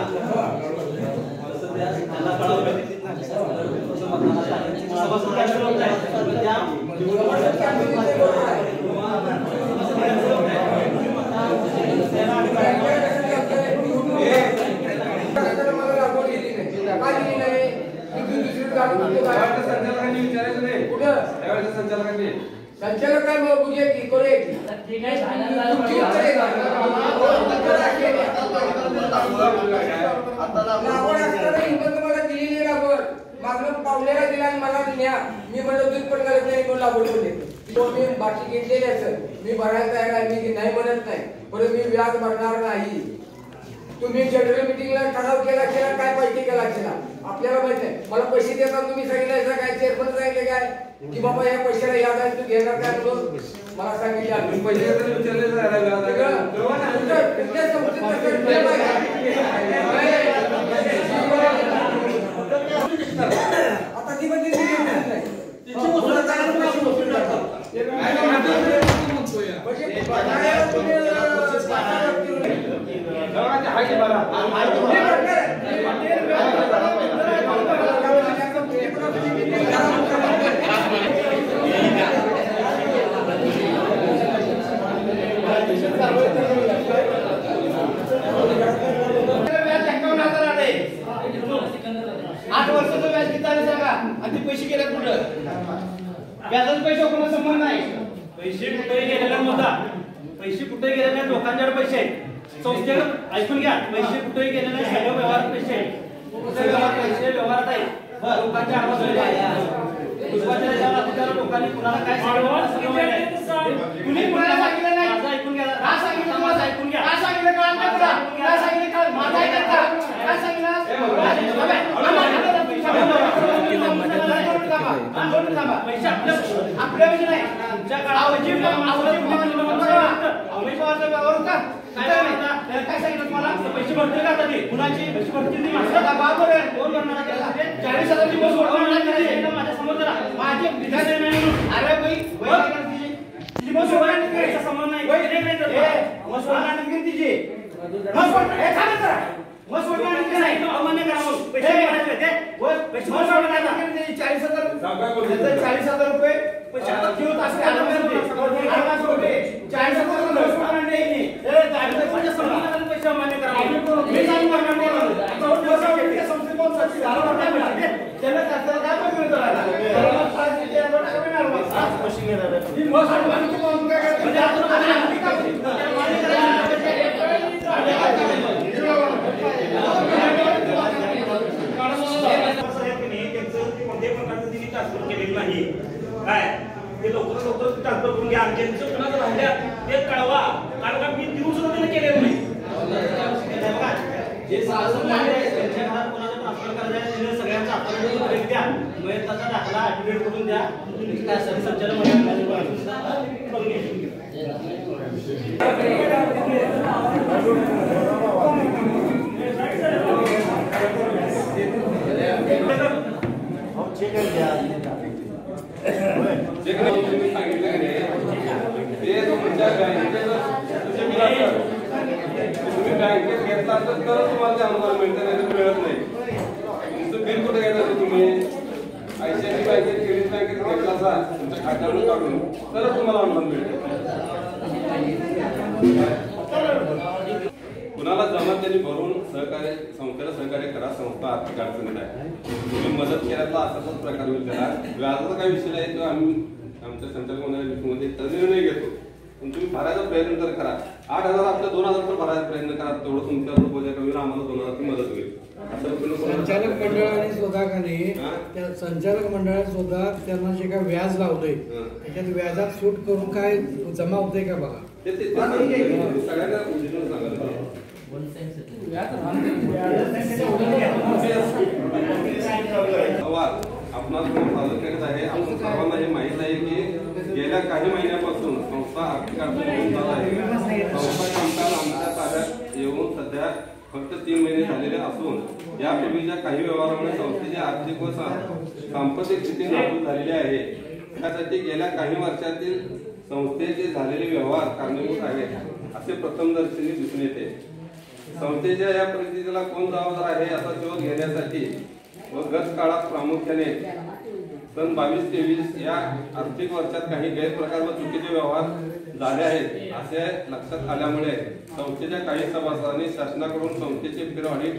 काय मग बघूया की करूया की ठीक आहे तुमची उत्तर आहे का? लागवड असताना हिंमत मला दिलेली लागवड मागणं पावलेला दिला आणि मला न्या मी म्हणलं दूध पण करत नाही म्हणून लागवड बोलले मी बाकी घेतलेले असं मी भरायला तयार आहे मी नाही म्हणत नाही परत मी व्याज भरणार नाही तुम्ही जनरल मिटिंगला ठराव केला काय पैसे केला आपल्याला माहित नाही मला पैसे देताना तुम्ही सांगितलं काय चेअरमन सांगितले काय की बाबा या पैशाला याद आहे तू घेणार काय म्हणून मला सांगितलं पैसे आता ती म्हणजे पैसे गेले कुठं व्याजाचे पैसे कोणा संबंध नाही पैसे कुठे गेलेला नव्हता पैसे कुठे गेले नाही लोकांच्याकडे पैसे आहेत संस्थेकडे ऐकून घ्या पैसे कुठेही गेले नाही सगळं व्यवहार पैसे पैसे व्यवहारात आहे लोकांच्या लोकांनी कुणाला काय कुणी कुणाला सांगितलं नाही माझं ऐकून घ्या काय सांगितलं माझं ऐकून घ्या काय सांगितलं काय सांगितलं माझं ऐकत का काय सांगितलं आपल्या विषय नाही तुमच्या काय सांगितलं तुम्हाला पैसे भरते का आता ते कुणाची पैसे भरतील कोण भरणार 40,000ची बस माझ्या समोर जरा माझी अरे तिची बस संबंध नाही बस तिची अमान्य करा पैसे 40,000 रुपये 40,000 अमान्य करा काय ते लवकर ट्रान्सफर करून घ्या ज्यांचं कुणाचं राहिल्या ते कळवा कारण का मी दिवस सुद्धा केलेलं नाही जे त्यांच्या घरात कोणाचं ट्रान्सफर करायचं सगळ्यांचा अपॉइंटमेंट द्या त्याचा दाखला ऍक्टिव्हेट करून द्या काय असेल संचालक करून तुम्ही सांगितलं की ते तुमच्या बँकेत तुम्ही बँकेत घेतला तर तुम्हाला ते अनुदान मिळतं नाही तर मिळत नाही तुमचं बिल कुठे घेणार तुम्ही ICICI बँकेत क्रेडिट बँकेत घेतला असा तुमच्या खात्यावरून काढून तरच तुम्हाला अनुदान मिळतं कुणाला जमा त्यांनी भरून सहकार्य संस्थेला सहकार्य करा संस्था आर्थिक अडचणीत आहे तुम्ही मदत केल्याचा असाच प्रकार होईल त्याला व्याजाचा काही विषय आहे तो आम्ही आमच्या संचालक मंडळामध्ये निर्णय घेतो पण तुम्ही भरायचा प्रयत्न तर करा 8,000 आपल्या 2,000 तर भरायचा प्रयत्न करा तेवढं तुमच्या प्रोजेक्ट होईल आम्हाला 2,000 ची मदत होईल संचालक मंडळाने सुद्धा खाली त्या संचालक मंडळाने सुद्धा त्यांना जे काय व्याज लावलंय त्याच्यात व्याजात सूट करून काय जमा होतंय का बघा सगळ्यांना सांगा आपणास सादर करीत आहे आपण सर्वांना हे माहीत आहे की गेल्या काही महिन्यापासून संस्था आर्थिक अडचणीत आहे संस्था कामकाज आमच्या ताब्यात येऊन सध्या फक्त 3 महिने झालेले असून यापूर्वीच्या काही व्यवहारामुळे संस्थेची आर्थिक व सांपत्तिक स्थिती नाजूक झालेली आहे त्यासाठी गेल्या काही वर्षातील संस्थेचे झालेले व्यवहार कारणीभूत आहेत असे प्रथमदर्शनी दिसून येते संस्थेच्या या परिस्थितीला कोण जबाबदार आहे असा शोध घेण्यासाठी व गत काळात प्रामुख्याने सन 22-23 या आर्थिक वर्षात काही गैरप्रकार व चुकीचे व्यवहार झाले आहेत असे लक्षात आल्यामुळे संस्थेच्या काही सभासदांनी शासनाकडून संस्थेचे फेर ऑडिट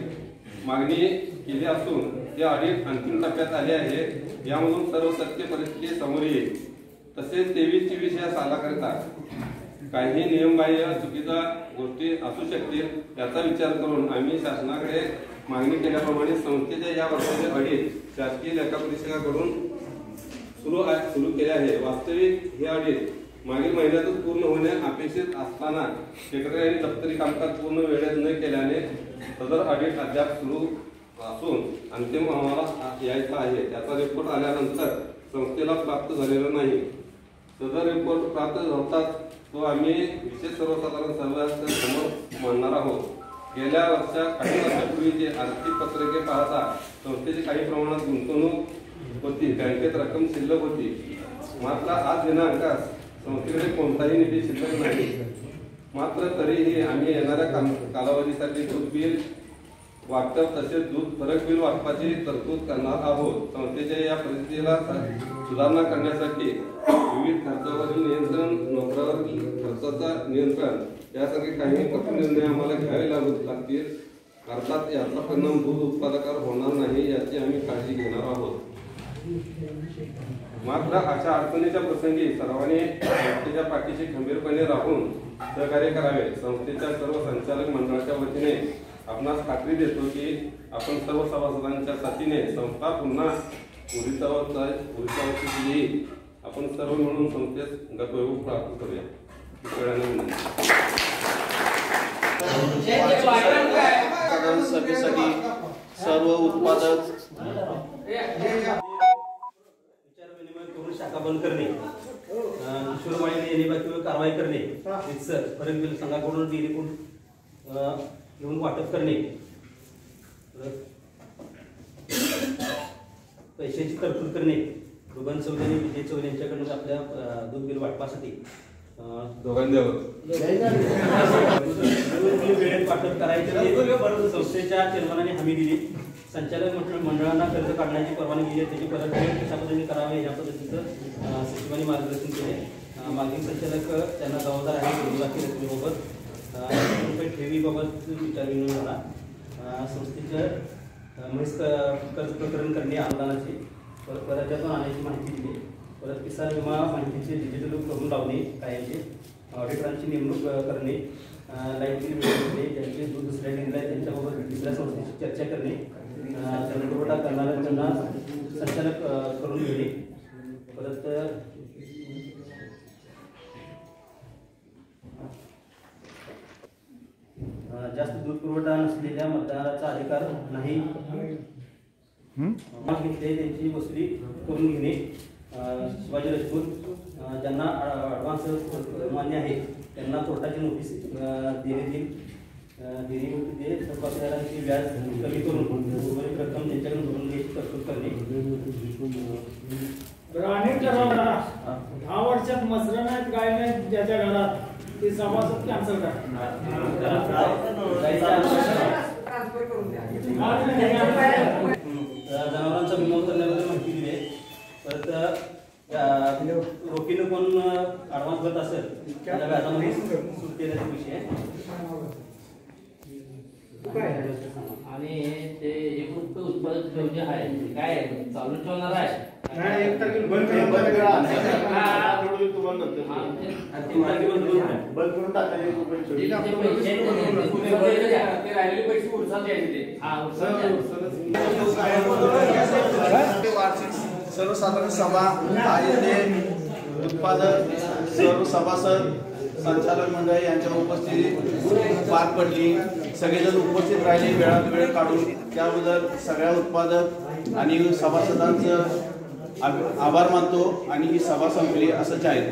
मागणी केली असून ते ऑडिट अंतिम टप्प्यात आले आहे यामधून सर्व सत्य परिस्थिती समोर येईल तसेच 23-24 या सालाकरिता काही नियमबाह्य चुकीच्या गोष्टी असू शकतील याचा विचार करून आम्ही शासनाकडे मागणी केल्याप्रमाणे संस्थेच्या या वर्षाचे ऑडिट शासकीय लेखापरीक्षकाकडून सुरू केले आहे. वास्तविक हे ऑडिट मागील महिन्यातच पूर्ण होणे अपेक्षित असताना सेक्रेटरी आणि दप्तरी कामकाज पूर्ण वेळेत न केल्याने सदर ऑडिट अद्याप सुरू असून अंतिम अहवाल यायचा आहे. त्याचा रिपोर्ट आल्यानंतर संस्थेला प्राप्त झालेला नाही. सदर रिपोर्ट प्राप्त होताच तो आम्ही विशेष सर्वसाधारण सभेच्या समोर मांडणार आहोत. गेल्या काही वर्षापूर्वीची आर्थिक पत्रके पाहता संस्थेची काही प्रमाणात गुंतवणूक होती, बँकेत रक्कम शिल्लक होती. मात्र आज दिनांकास संस्थेकडे कोणताही निधी शिल्लक नाही. मात्र तरीही आम्ही येणाऱ्या कालावधीसाठी दूध बिल वाटप तसेच दूध फरक बिल वाटपाची तरतूद करणार आहोत. संस्थेच्या या परिस्थितीला सुधारणा करण्यासाठी विविध खर्चावरील नियंत्रण, नोकरावरील खर्चाचा नियंत्रण यासारखे काही कठोर निर्णय आम्हाला घ्यावे लागतील. अर्थात याचा परिणाम दूध उत्पादकावर होणार नाही याची आम्ही काळजी घेणार आहोत. मात्र अशा अडचणीच्या प्रसंगी सर्वांनी संस्थेच्या पाठीशी खंबीरपणे राहून सहकार्य करावे. संस्थेच्या सर्व संचालक मंडळाच्या वतीने आपणास खात्री देतो की आपण सर्व सभासदांच्या साथीने संस्था पुन्हा उरीचावरती येईल. आपण सर्व मिळून संस्थेस गतवैभव प्राप्त करूया. सभेसाठी सर्व उत्पादक शाखा बंद करणे, ईश्वरमाळी येणे कारवाई करणे, मिक्सर फरक बिल संघाकडून डेअरीकडून घेऊन वाटप करणे, पैशाची तरतूद करणे, रुबन चौधरी आणि विजय चौधरी यांच्याकडून आपल्या दूध बिल वाटपासाठी वेळेत वाटप करायचे. संस्थेच्या चेअरमनाने हमी दिली. संचालक मंडळांना कर्ज काढण्याची परवानगी दिली. त्याची परतफेड कशा पद्धतीने करावे या पद्धतीचं सचिवांनी मार्गदर्शन केले. मागील संचालक त्यांना जबाबदार आहे बाकी रकमेबाबत ठेवीबाबत विचार विनिमय झाला. संस्थेच्या म्हैस कर्ज प्रकरण करणे, अनुदानाची राज्यातून आणण्याची माहिती दिली. परत किसान विमा माहितीचे डिजिटल करून लावणे, कायमचे ऑडिटरांची नेमणूक करणे, लाईट बिल मिळवणे, ज्यांचे दूध दुसऱ्या डिंगला आहे त्यांच्याबाबत दुसऱ्या संस्थेची चर्चा करणे, जलपुरवठा करणाऱ्यांना संचालक करून घेणे. परत जास्त दूध पुरवठा नसलेल्या मतदाराचा अधिकार नाही घेतले त्यांची वसुली करून घेणे. शिवाजी राजपूत ज्यांना ॲडव्हान्स मान्य आहे त्यांना कोर्टाची नोटीस देण्यात येईल. देणीमध्ये तपासदारांची व्याज कमी करून उर्वरित रक्कम त्यांच्याकडून भरून घ्यायची तरतूद करणे. अनेक जनावरांना 10 वर्षात मसरा नाहीत, गाय नाहीत ज्याच्या घरात ते सभासद कॅन्सल जनावरांचा विमा करण्याबद्दल माहिती दिली आहे. परत रोखीनं कोण ॲडव्हान्स भरत असेल त्याच्या व्याजामध्ये सूट देण्याचा विषय आहे. आणि ते एकूण उत्पादक जे आहे ते काय चालू ठेवणार आहे. बंद करून टाकायचे वार्षिक सर्वसाधारण सभा आयोजन उत्पादक सर्व सभासद संचालक मंडळ यांच्या उपस्थितीत पार पडली. सगळेजण उपस्थित राहिले वेळात वेळ काढून. त्याबद्दल सगळ्या उत्पादक आणि सभासदांचं आभार मानतो आणि ही सभा संपली असं जाहीर.